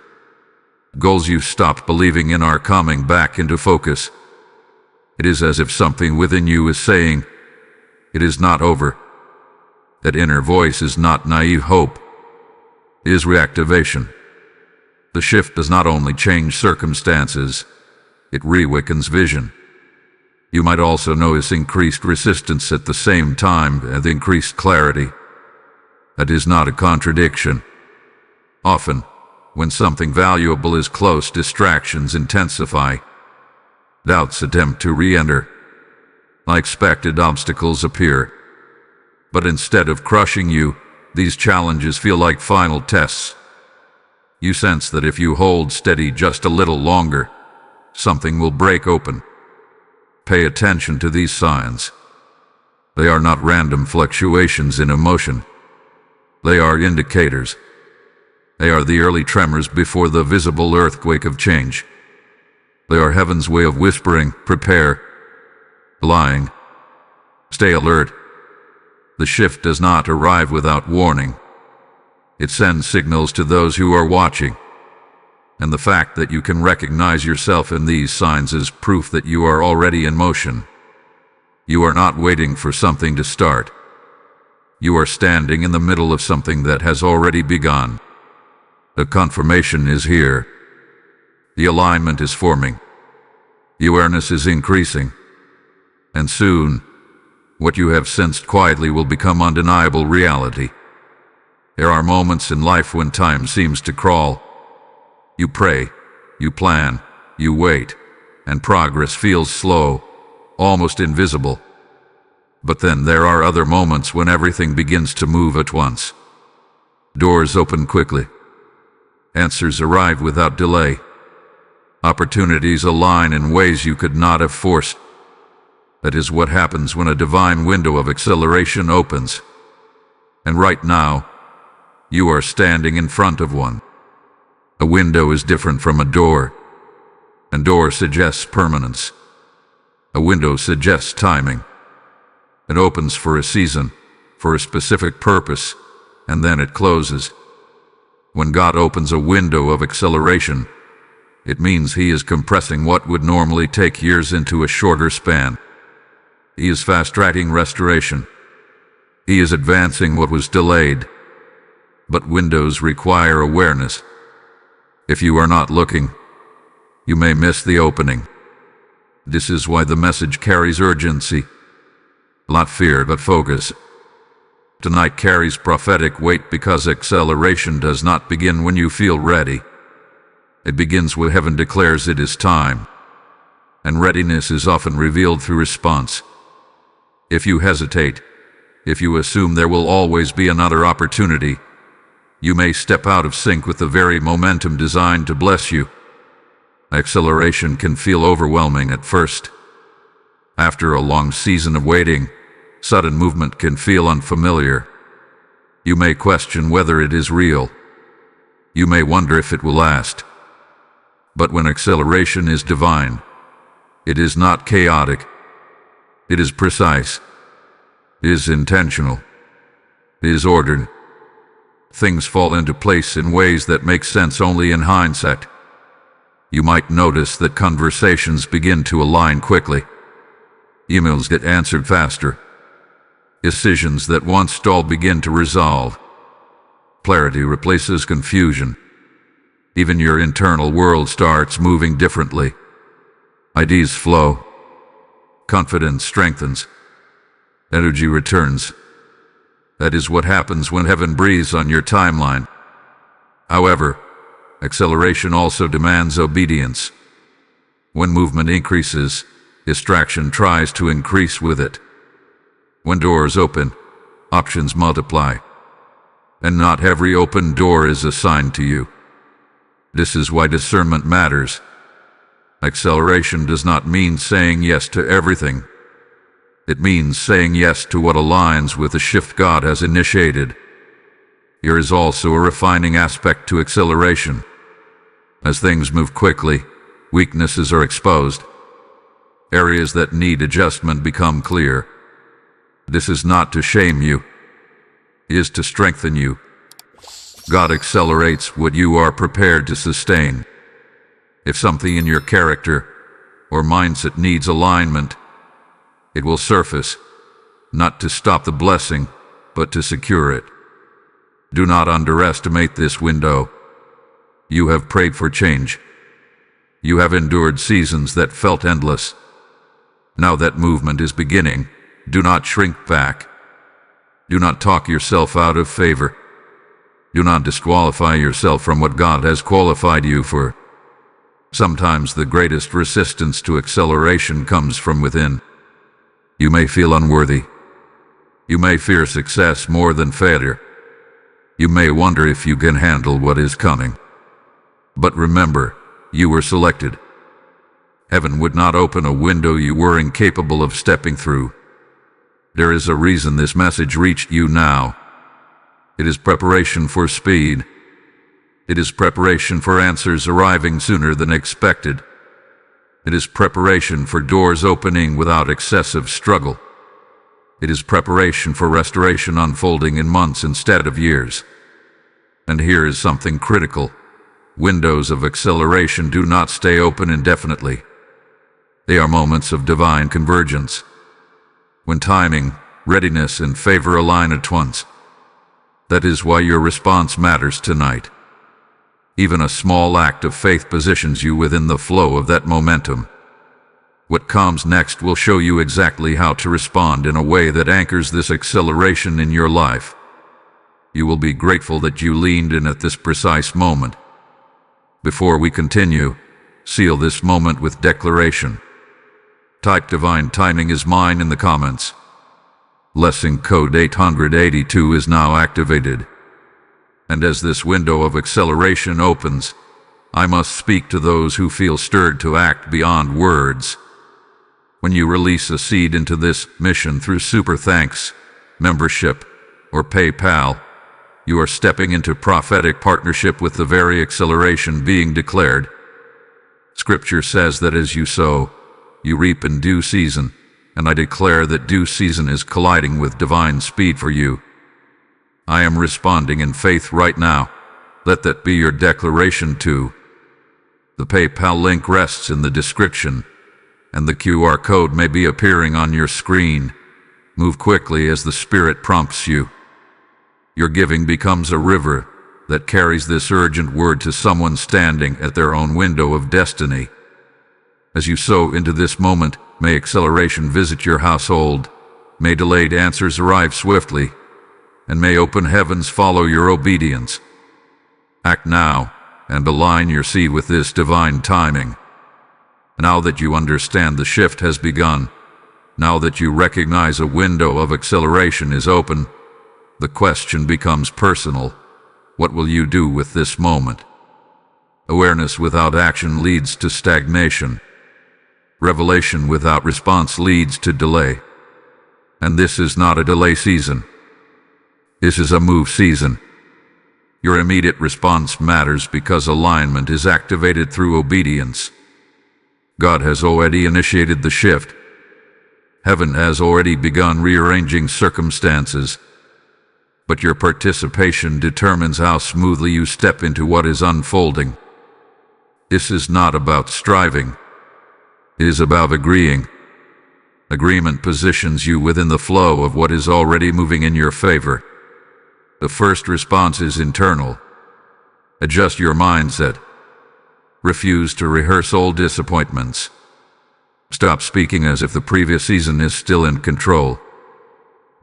Goals you stopped believing in are coming back into focus. It is as if something within you is saying, "It is not over." That inner voice is not naive hope. It is reactivation. The shift does not only change circumstances, it reawakens vision. You might also notice increased resistance at the same time as increased clarity. That is not a contradiction. Often, when something valuable is close, distractions intensify. Doubts attempt to re-enter. Unexpected obstacles appear. But instead of crushing you, these challenges feel like final tests. You sense that if you hold steady just a little longer, something will break open. Pay attention to these signs. They are not random fluctuations in emotion. They are indicators. They are the early tremors before the visible earthquake of change. They are heaven's way of whispering, "Prepare," lying, "Stay alert." The shift does not arrive without warning. It sends signals to those who are watching. And the fact that you can recognize yourself in these signs is proof that you are already in motion. You are not waiting for something to start. You are standing in the middle of something that has already begun. The confirmation is here. The alignment is forming. The awareness is increasing. And soon, what you have sensed quietly will become undeniable reality. There are moments in life when time seems to crawl. You pray, you plan, you wait, and progress feels slow, almost invisible. But then there are other moments when everything begins to move at once. Doors open quickly. Answers arrive without delay. Opportunities align in ways you could not have forced. That is what happens when a divine window of acceleration opens. And right now, you are standing in front of one. A window is different from a door. A door suggests permanence. A window suggests timing. It opens for a season, for a specific purpose, and then it closes. When God opens a window of acceleration, it means He is compressing what would normally take years into a shorter span. He is fast-tracking restoration. He is advancing what was delayed. But windows require awareness. If you are not looking, you may miss the opening. This is why the message carries urgency. Not fear, but focus. Tonight carries prophetic weight because acceleration does not begin when you feel ready. It begins when heaven declares it is time. And readiness is often revealed through response. If you hesitate, if you assume there will always be another opportunity, you may step out of sync with the very momentum designed to bless you. Acceleration can feel overwhelming at first. After a long season of waiting, sudden movement can feel unfamiliar. You may question whether it is real. You may wonder if it will last. But when acceleration is divine, it is not chaotic. It is precise. It is intentional. It is ordered. Things fall into place in ways that make sense only in hindsight. You might notice that conversations begin to align quickly. Emails get answered faster. Decisions that once stalled begin to resolve. Clarity replaces confusion. Even your internal world starts moving differently. Ideas flow. Confidence strengthens. Energy returns. That is what happens when heaven breathes on your timeline. However, acceleration also demands obedience. When movement increases, distraction tries to increase with it. When doors open, options multiply. And not every open door is assigned to you. This is why discernment matters. Acceleration does not mean saying yes to everything. It means saying yes to what aligns with the shift God has initiated. There is also a refining aspect to acceleration. As things move quickly, weaknesses are exposed. Areas that need adjustment become clear. This is not to shame you. It is to strengthen you. God accelerates what you are prepared to sustain. If something in your character or mindset needs alignment, it will surface, not to stop the blessing, but to secure it. Do not underestimate this window. You have prayed for change. You have endured seasons that felt endless. Now that movement is beginning, do not shrink back. Do not talk yourself out of favor. Do not disqualify yourself from what God has qualified you for. Sometimes the greatest resistance to acceleration comes from within. You may feel unworthy. You may fear success more than failure. You may wonder if you can handle what is coming. But remember, you were selected. Heaven would not open a window you were incapable of stepping through. There is a reason this message reached you now. It is preparation for speed. It is preparation for answers arriving sooner than expected. It is preparation for doors opening without excessive struggle. It is preparation for restoration unfolding in months instead of years. And here is something critical. Windows of acceleration do not stay open indefinitely. They are moments of divine convergence. When timing, readiness, and favor align at once. That is why your response matters tonight. Even a small act of faith positions you within the flow of that momentum. What comes next will show you exactly how to respond in a way that anchors this acceleration in your life. You will be grateful that you leaned in at this precise moment. Before we continue, seal this moment with declaration. Type divine timing is mine in the comments. Lesson code 882 is now activated. And as this window of acceleration opens, I must speak to those who feel stirred to act beyond words. When you release a seed into this mission through Super Thanks, membership, or PayPal, you are stepping into prophetic partnership with the very acceleration being declared. Scripture says that as you sow, you reap in due season, and I declare that due season is colliding with divine speed for you. I am responding in faith right now. Let that be your declaration too. The PayPal link rests in the description, and the QR code may be appearing on your screen. Move quickly as the Spirit prompts you. Your giving becomes a river that carries this urgent word to someone standing at their own window of destiny. As you sow into this moment, may acceleration visit your household, may delayed answers arrive swiftly, and may open heavens follow your obedience. Act now, and align your seed with this divine timing. Now that you understand the shift has begun, now that you recognize a window of acceleration is open, the question becomes personal. What will you do with this moment? Awareness without action leads to stagnation. Revelation without response leads to delay. And this is not a delay season. This is a move season. Your immediate response matters because alignment is activated through obedience. God has already initiated the shift. Heaven has already begun rearranging circumstances. But your participation determines how smoothly you step into what is unfolding. This is not about striving. It is about agreeing. Agreement positions you within the flow of what is already moving in your favor. The first response is internal. Adjust your mindset. Refuse to rehearse old disappointments. Stop speaking as if the previous season is still in control.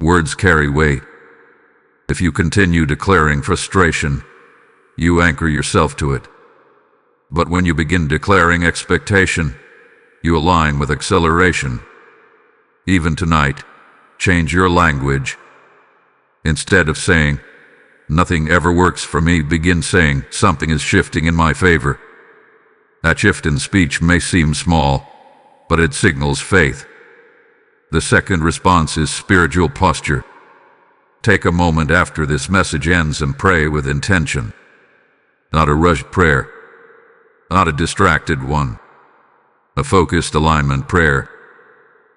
Words carry weight. If you continue declaring frustration, you anchor yourself to it. But when you begin declaring expectation, you align with acceleration. Even tonight, change your language. Instead of saying, "Nothing ever works for me," begin saying, "Something is shifting in my favor." That shift in speech may seem small, but it signals faith. The second response is spiritual posture. Take a moment after this message ends and pray with intention. Not a rushed prayer, not a distracted one. A focused alignment prayer.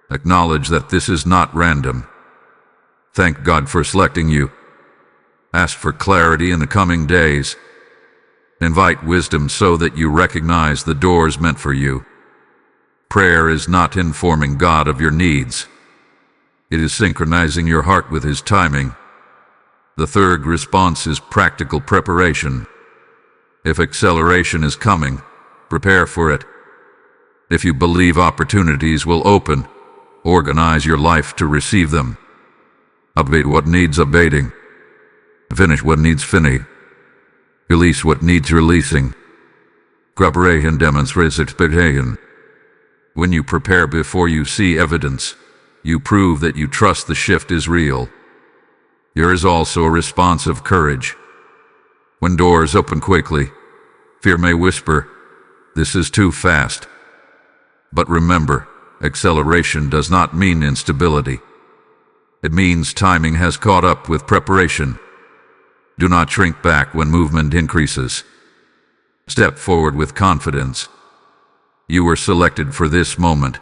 Acknowledge that this is not random. Thank God for selecting you. Ask for clarity in the coming days. Invite wisdom so that you recognize the doors meant for you. Prayer is not informing God of your needs. It is synchronizing your heart with His timing. The third response is practical preparation. If acceleration is coming, prepare for it. If you believe opportunities will open, organize your life to receive them. Abate what needs abating. Finish what needs finishing. Release what needs releasing. Preparation demonstrates expectation. When you prepare before you see evidence, you prove that you trust the shift is real. There is also a response of courage. When doors open quickly, fear may whisper, "This is too fast." But remember, acceleration does not mean instability. It means timing has caught up with preparation. Do not shrink back when movement increases. Step forward with confidence. You were selected for this moment.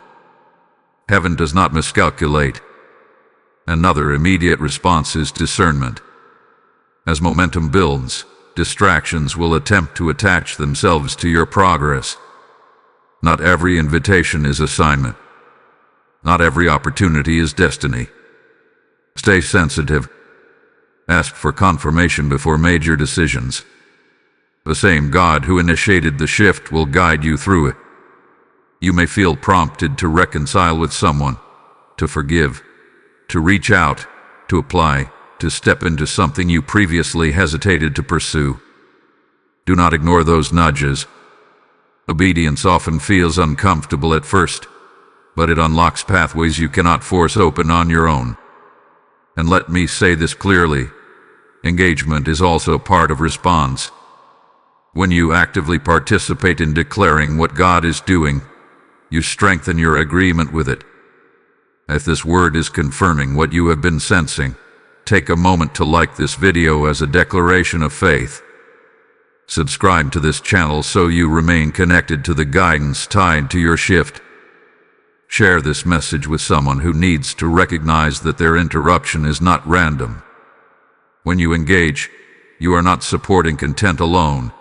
Heaven does not miscalculate. Another immediate response is discernment. As momentum builds, distractions will attempt to attach themselves to your progress. Not every invitation is assignment. Not every opportunity is destiny. Stay sensitive. Ask for confirmation before major decisions. The same God who initiated the shift will guide you through it. You may feel prompted to reconcile with someone, to forgive, to reach out, to apply, to step into something you previously hesitated to pursue. Do not ignore those nudges. Obedience often feels uncomfortable at first, but it unlocks pathways you cannot force open on your own. And let me say this clearly, engagement is also part of response. When you actively participate in declaring what God is doing, you strengthen your agreement with it. If this word is confirming what you have been sensing, take a moment to like this video as a declaration of faith. Subscribe to this channel so you remain connected to the guidance tied to your shift. Share this message with someone who needs to recognize that their interruption is not random. When you engage, you are not supporting content alone.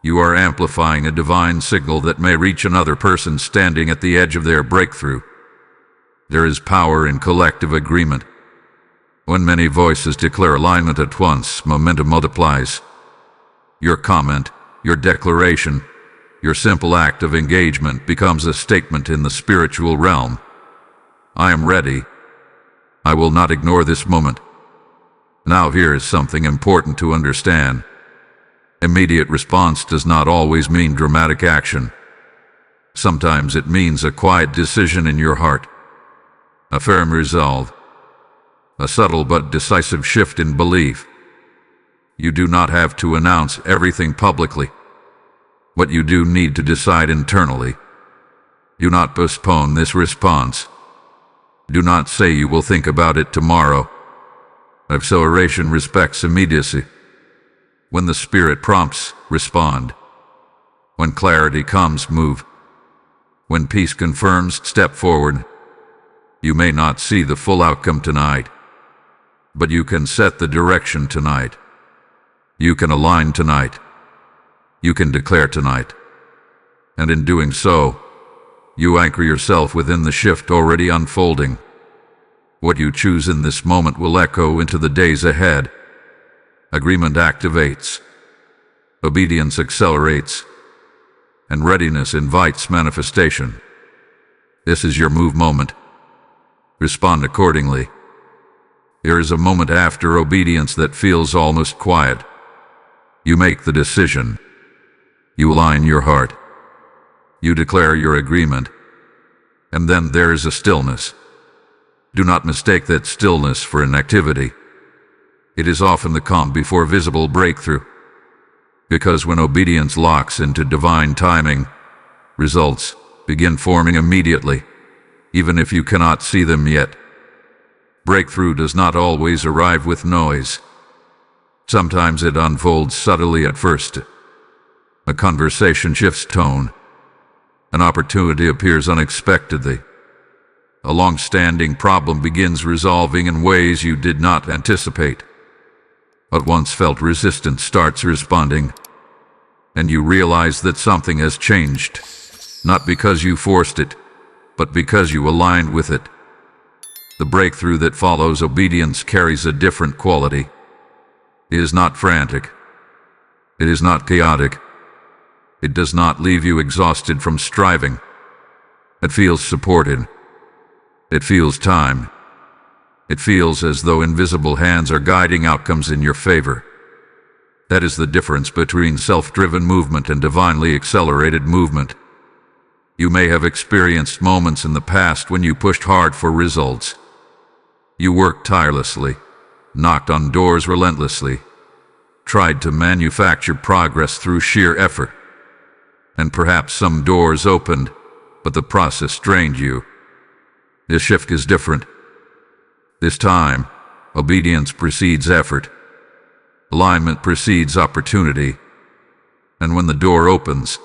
You are amplifying a divine signal that may reach another person standing at the edge of their breakthrough. There is power in collective agreement. When many voices declare alignment at once, momentum multiplies. Your comment, your declaration, your simple act of engagement becomes a statement in the spiritual realm. I am ready. I will not ignore this moment. Now here is something important to understand. Immediate response does not always mean dramatic action. Sometimes it means a quiet decision in your heart, a firm resolve, a subtle but decisive shift in belief. You do not have to announce everything publicly. What you do need to decide internally. Do not postpone this response. Do not say you will think about it tomorrow. Acceleration respects immediacy. When the Spirit prompts, respond. When clarity comes, move. When peace confirms, step forward. You may not see the full outcome tonight, but you can set the direction tonight. You can align tonight. You can declare tonight. And in doing so, you anchor yourself within the shift already unfolding. What you choose in this moment will echo into the days ahead. Agreement activates. Obedience accelerates. And readiness invites manifestation. This is your move moment. Respond accordingly. There is a moment after obedience that feels almost quiet. You make the decision. You align your heart. You declare your agreement. And then there is a stillness. Do not mistake that stillness for inactivity. It is often the calm before visible breakthrough. Because when obedience locks into divine timing, results begin forming immediately, even if you cannot see them yet. Breakthrough does not always arrive with noise. Sometimes it unfolds subtly at first. A conversation shifts tone. An opportunity appears unexpectedly. A long-standing problem begins resolving in ways you did not anticipate. What once felt resistant starts responding, and you realize that something has changed, not because you forced it, but because you aligned with it. The breakthrough that follows obedience carries a different quality. It is not frantic. It is not chaotic. It does not leave you exhausted from striving. It feels supported. It feels timed. It feels as though invisible hands are guiding outcomes in your favor. That is the difference between self-driven movement and divinely accelerated movement. You may have experienced moments in the past when you pushed hard for results. You worked tirelessly, knocked on doors relentlessly, tried to manufacture progress through sheer effort. And perhaps some doors opened, but the process drained you. This shift is different. This time, obedience precedes effort. Alignment precedes opportunity. And when the door opens,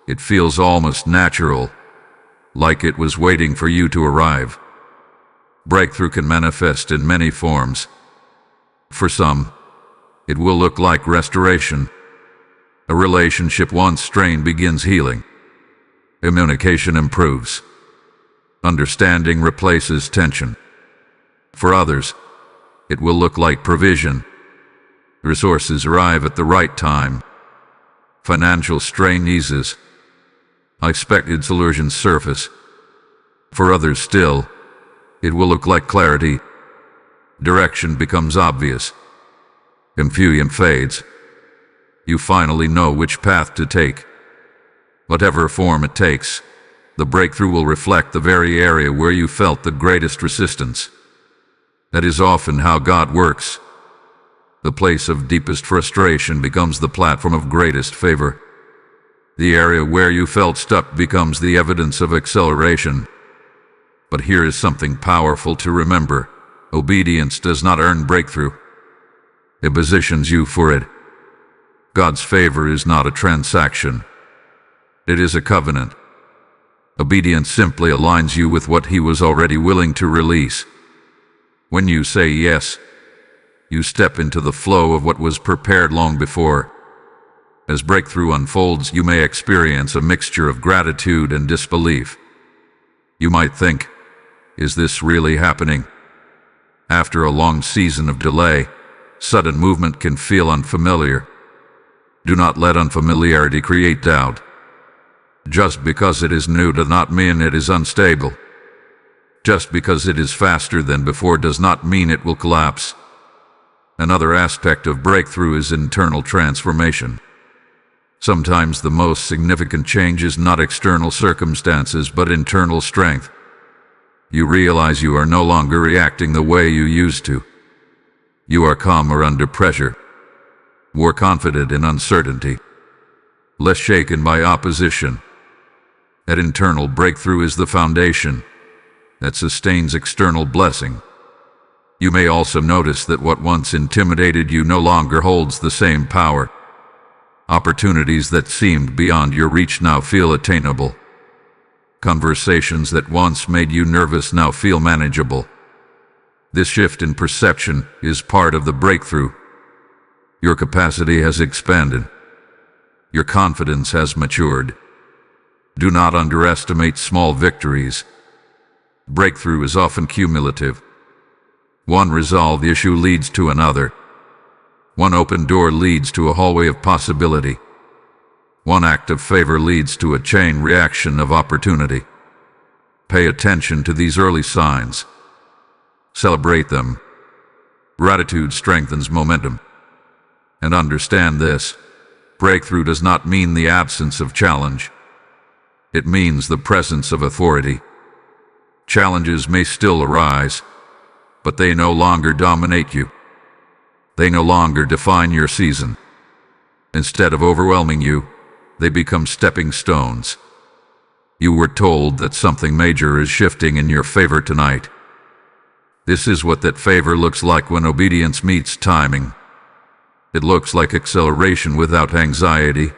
it feels almost natural, like it was waiting for you to arrive. Breakthrough can manifest in many forms. For some, it will look like restoration. A relationship once strained begins healing. Communication improves. Understanding replaces tension. For others, it will look like provision. Resources arrive at the right time. Financial strain eases. Unexpected solutions surface. For others still, it will look like clarity. Direction becomes obvious. Confusion fades. You finally know which path to take. Whatever form it takes, the breakthrough will reflect the very area where you felt the greatest resistance. That is often how God works. The place of deepest frustration becomes the platform of greatest favor. The area where you felt stuck becomes the evidence of acceleration. But here is something powerful to remember. Obedience does not earn breakthrough. It positions you for it. God's favor is not a transaction. It is a covenant. Obedience simply aligns you with what He was already willing to release. When you say yes, you step into the flow of what was prepared long before. As breakthrough unfolds, you may experience a mixture of gratitude and disbelief. You might think, is this really happening? After a long season of delay, sudden movement can feel unfamiliar. Do not let unfamiliarity create doubt. Just because it is new does not mean it is unstable. Just because it is faster than before does not mean it will collapse. Another aspect of breakthrough is internal transformation. Sometimes the most significant change is not external circumstances but internal strength. You realize you are no longer reacting the way you used to. You are calmer under pressure, more confident in uncertainty, less shaken by opposition. That internal breakthrough is the foundation that sustains external blessing. You may also notice that what once intimidated you no longer holds the same power. Opportunities that seemed beyond your reach now feel attainable. Conversations that once made you nervous now feel manageable. This shift in perception is part of the breakthrough. Your capacity has expanded. Your confidence has matured. Do not underestimate small victories. Breakthrough is often cumulative. One resolved issue leads to another. One open door leads to a hallway of possibility. One act of favor leads to a chain reaction of opportunity. Pay attention to these early signs. Celebrate them. Gratitude strengthens momentum. And understand this: breakthrough does not mean the absence of challenge. It means the presence of authority. Challenges may still arise, but they no longer dominate you. They no longer define your season. Instead of overwhelming you, they become stepping stones. You were told that something major is shifting in your favor tonight. This is what that favor looks like when obedience meets timing. It looks like acceleration without anxiety.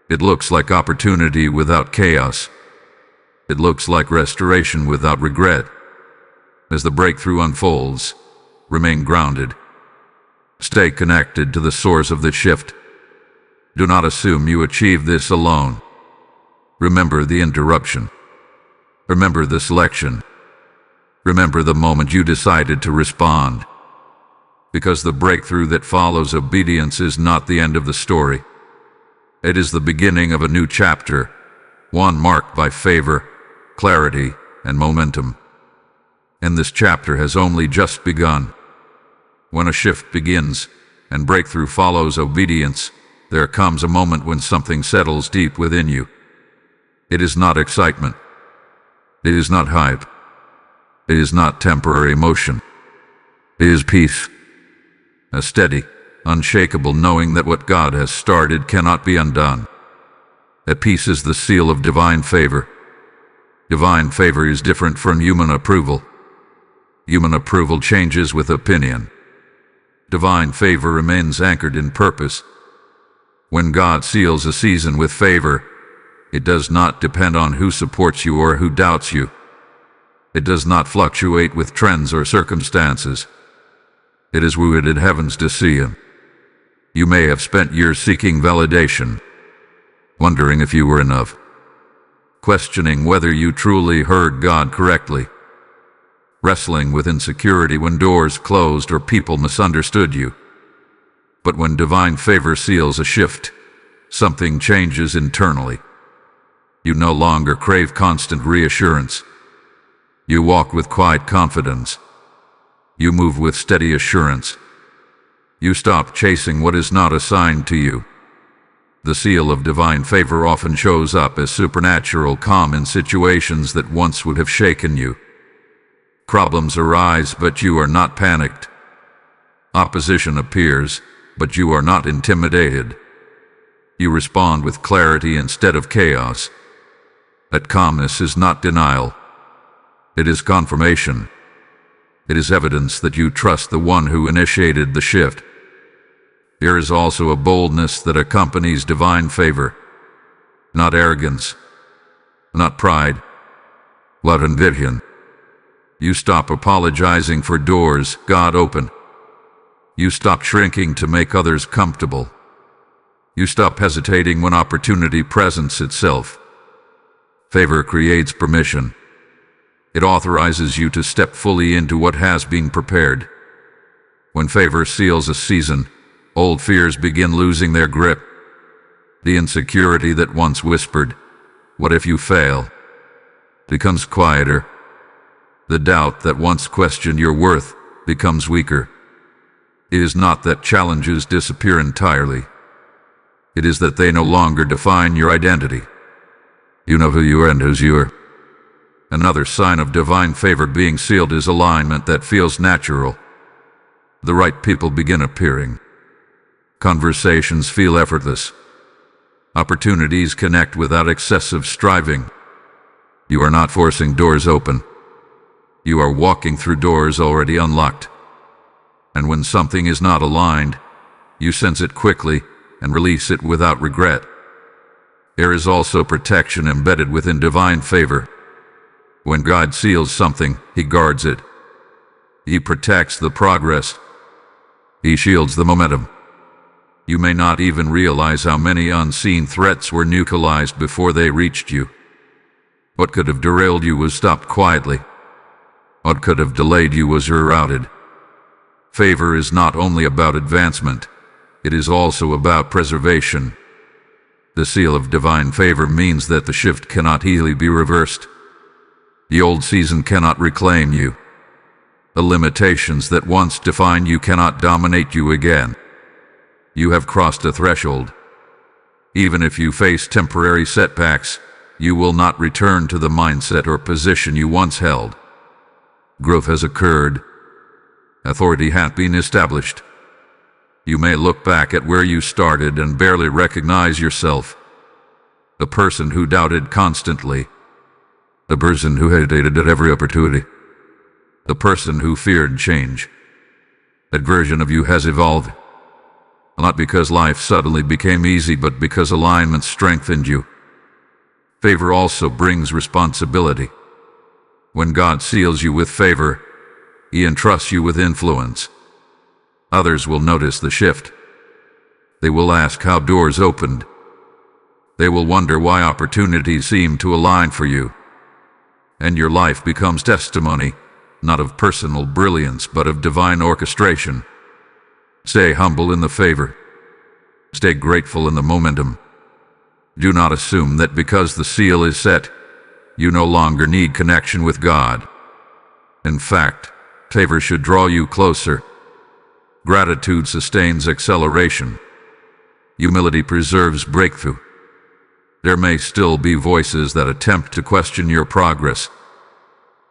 It looks like opportunity without chaos. It looks like restoration without regret. As the breakthrough unfolds, remain grounded. Stay connected to the source of the shift. Do not assume you achieve this alone. Remember the interruption. Remember the selection. Remember the moment you decided to respond. Because the breakthrough that follows obedience is not the end of the story. It is the beginning of a new chapter, one marked by favor, clarity, and momentum. And this chapter has only just begun. When a shift begins and breakthrough follows obedience, there comes a moment when something settles deep within you. It is not excitement. It is not hype. It is not temporary emotion. It is peace. A steady, unshakable knowing that what God has started cannot be undone. That peace is the seal of divine favor. Divine favor is different from human approval. Human approval changes with opinion. Divine favor remains anchored in purpose. When God seals a season with favor, it does not depend on who supports you or who doubts you. It does not fluctuate with trends or circumstances. It is rooted in heaven's decree. You may have spent years seeking validation, wondering if you were enough, questioning whether you truly heard God correctly, wrestling with insecurity when doors closed or people misunderstood you. But when divine favor seals a shift, something changes internally. You no longer crave constant reassurance. You walk with quiet confidence. You move with steady assurance. You stop chasing what is not assigned to you. The seal of divine favor often shows up as supernatural calm in situations that once would have shaken you. Problems arise, but you are not panicked. Opposition appears, but you are not intimidated. You respond with clarity instead of chaos. That calmness is not denial. It is confirmation. It is evidence that you trust the one who initiated the shift. There is also a boldness that accompanies divine favor. Not arrogance, not pride, but conviction. You stop apologizing for doors God opened. You stop shrinking to make others comfortable. You stop hesitating when opportunity presents itself. Favor creates permission. It authorizes you to step fully into what has been prepared. When favor seals a season, old fears begin losing their grip. The insecurity that once whispered, "What if you fail?" becomes quieter. The doubt that once questioned your worth becomes weaker. It is not that challenges disappear entirely. It is that they no longer define your identity. You know who you are and whose you are. Another sign of divine favor being sealed is alignment that feels natural. The right people begin appearing. Conversations feel effortless. Opportunities connect without excessive striving. You are not forcing doors open. You are walking through doors already unlocked. And when something is not aligned, you sense it quickly and release it without regret. There is also protection embedded within divine favor. When God seals something, He guards it. He protects the progress. He shields the momentum. You may not even realize how many unseen threats were neutralized before they reached you. What could have derailed you was stopped quietly. What could have delayed you was rerouted. Favor is not only about advancement, it is also about preservation. The seal of divine favor means that the shift cannot easily be reversed. The old season cannot reclaim you. The limitations that once defined you cannot dominate you again. You have crossed a threshold. Even if you face temporary setbacks, you will not return to the mindset or position you once held. Growth has occurred. Authority hath been established. You may look back at where you started and barely recognize yourself. The person who doubted constantly. The person who hesitated at every opportunity. The person who feared change. That version of you has evolved. Not because life suddenly became easy, but because alignment strengthened you. Favor also brings responsibility. When God seals you with favor, He entrusts you with influence. Others will notice the shift. They will ask how doors opened. They will wonder why opportunities seem to align for you. And your life becomes testimony, not of personal brilliance, but of divine orchestration. Stay humble in the favor. Stay grateful in the momentum. Do not assume that because the seal is set, you no longer need connection with God. In fact, favor should draw you closer. Gratitude sustains acceleration. Humility preserves breakthrough. There may still be voices that attempt to question your progress.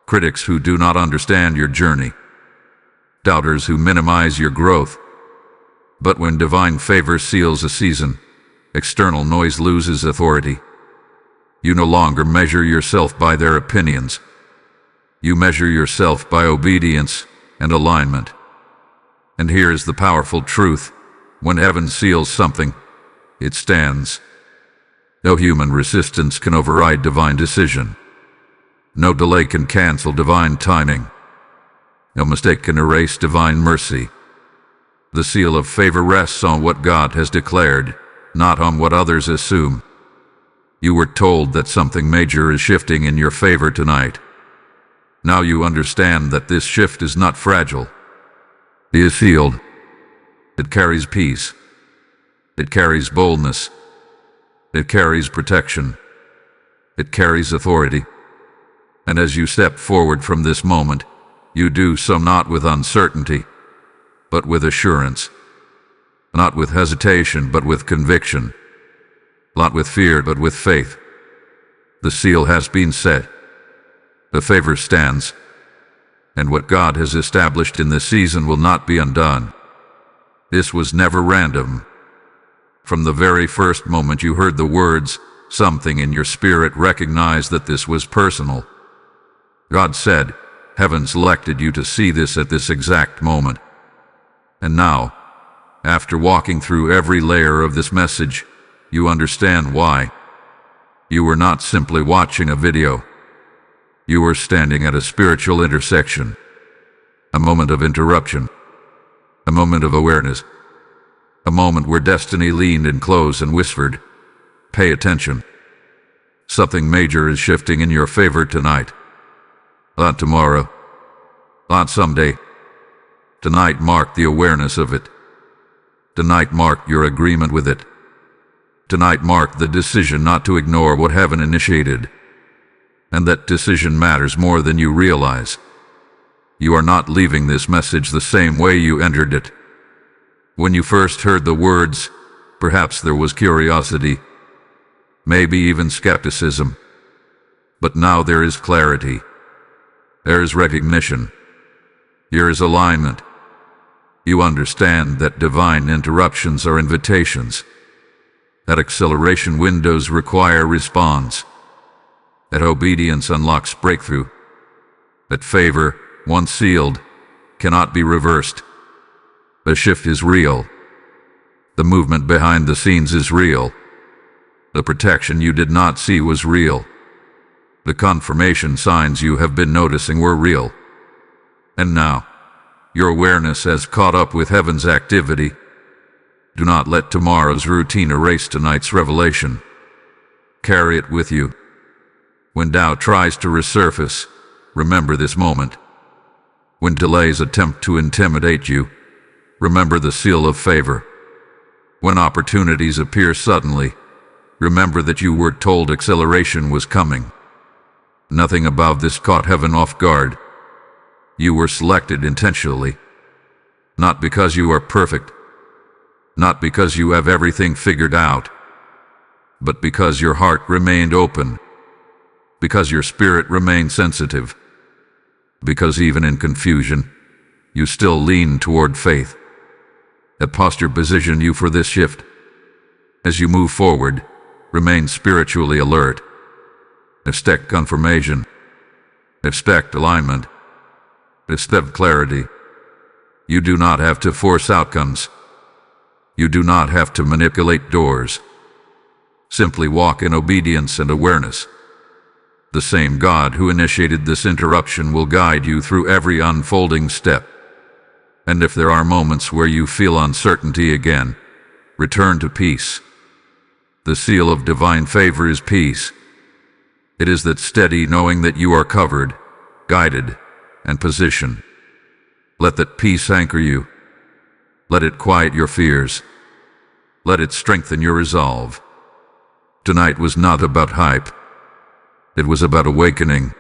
Critics who do not understand your journey. Doubters who minimize your growth. But when divine favor seals a season, external noise loses authority. You no longer measure yourself by their opinions. You measure yourself by obedience and alignment. And here is the powerful truth. When heaven seals something, it stands. No human resistance can override divine decision. No delay can cancel divine timing. No mistake can erase divine mercy. The seal of favor rests on what God has declared, not on what others assume. You were told that something major is shifting in your favor tonight. Now you understand that this shift is not fragile. It is sealed. It carries peace. It carries boldness. It carries protection. It carries authority. And as you step forward from this moment, you do so not with uncertainty, but with assurance. Not with hesitation, but with conviction. Not with fear, but with faith. The seal has been set. The favor stands. And what God has established in this season will not be undone. This was never random. From the very first moment you heard the words, something in your spirit recognized that this was personal. God said, "Heaven selected you to see this at this exact moment." And now, after walking through every layer of this message, you understand why. You were not simply watching a video. You were standing at a spiritual intersection. A moment of interruption. A moment of awareness. A moment where destiny leaned in close and whispered, "Pay attention. Something major is shifting in your favor tonight. Not tomorrow. Not someday. Tonight marked the awareness of it. Tonight marked your agreement with it. Tonight marked the decision not to ignore what heaven initiated. And that decision matters more than you realize. You are not leaving this message the same way you entered it. When you first heard the words, perhaps there was curiosity, maybe even skepticism. But now there is clarity. There is recognition. There is alignment. You understand that divine interruptions are invitations. That acceleration windows require response. That obedience unlocks breakthrough. That favor, once sealed, cannot be reversed. The shift is real. The movement behind the scenes is real. The protection you did not see was real. The confirmation signs you have been noticing were real. And now, your awareness has caught up with heaven's activity. Do not let tomorrow's routine erase tonight's revelation. Carry it with you. When doubt tries to resurface, remember this moment. When delays attempt to intimidate you, remember the seal of favor. When opportunities appear suddenly, remember that you were told acceleration was coming. Nothing above this caught heaven off guard. You were selected intentionally, not because you are perfect, not because you have everything figured out, but because your heart remained open, because your spirit remained sensitive, because even in confusion, you still lean toward faith. That posture positioned you for this shift. As you move forward, remain spiritually alert. Expect confirmation. Expect alignment. Expect clarity. You do not have to force outcomes. You do not have to manipulate doors. Simply walk in obedience and awareness. The same God who initiated this interruption will guide you through every unfolding step. And if there are moments where you feel uncertainty again, return to peace. The seal of divine favor is peace. It is that steady knowing that you are covered, guided, and positioned. Let that peace anchor you. Let it quiet your fears. Let it strengthen your resolve. Tonight was not about hype. It was about awakening.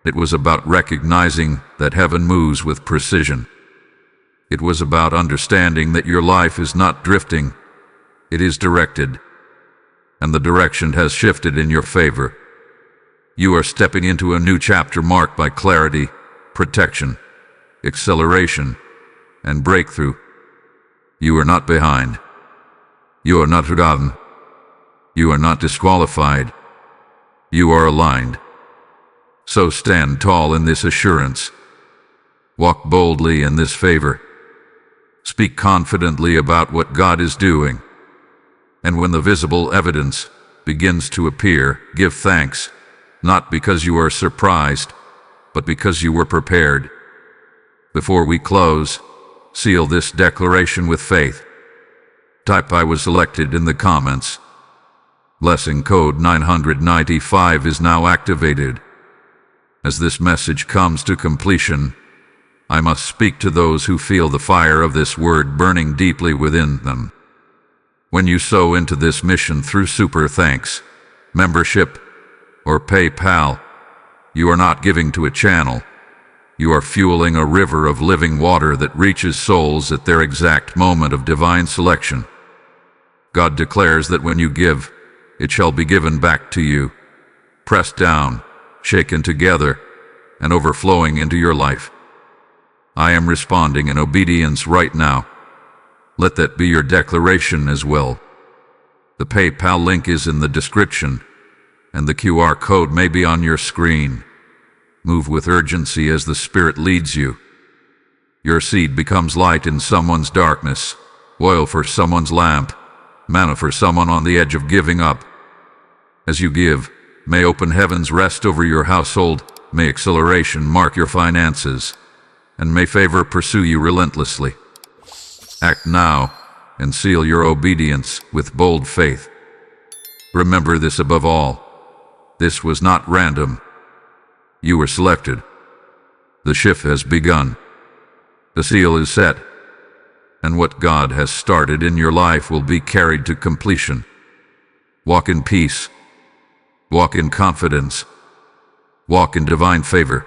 It was about recognizing that heaven moves with precision. It was about understanding that your life is not drifting. It is directed. And the direction has shifted in your favor. You are stepping into a new chapter marked by clarity, protection, acceleration, and breakthrough. You are not behind. You are not forgotten. You are not disqualified. You are aligned. So stand tall in this assurance. Walk boldly in this favor. Speak confidently about what God is doing. And when the visible evidence begins to appear, give thanks, not because you are surprised, but because you were prepared. Before we close, seal this declaration with faith. Type "I was selected" in the comments. Blessing code 995 is now activated. As this message comes to completion, I must speak to those who feel the fire of this word burning deeply within them. When you sow into this mission through Super Thanks, membership, or PayPal, you are not giving to a channel. You are fueling a river of living water that reaches souls at their exact moment of divine selection. God declares that when you give, it shall be given back to you, pressed down, shaken together, and overflowing into your life. I am responding in obedience right now. Let that be your declaration as well. The PayPal link is in the description, and the QR code may be on your screen. Move with urgency as the Spirit leads you. Your seed becomes light in someone's darkness, oil for someone's lamp, manna for someone on the edge of giving up. As you give, may open heavens rest over your household, may acceleration mark your finances, and may favor pursue you relentlessly. Act now and seal your obedience with bold faith. Remember this above all. This was not random. You were selected. The shift has begun. The seal is set. And what God has started in your life will be carried to completion. Walk in peace. Walk in confidence. Walk in divine favor.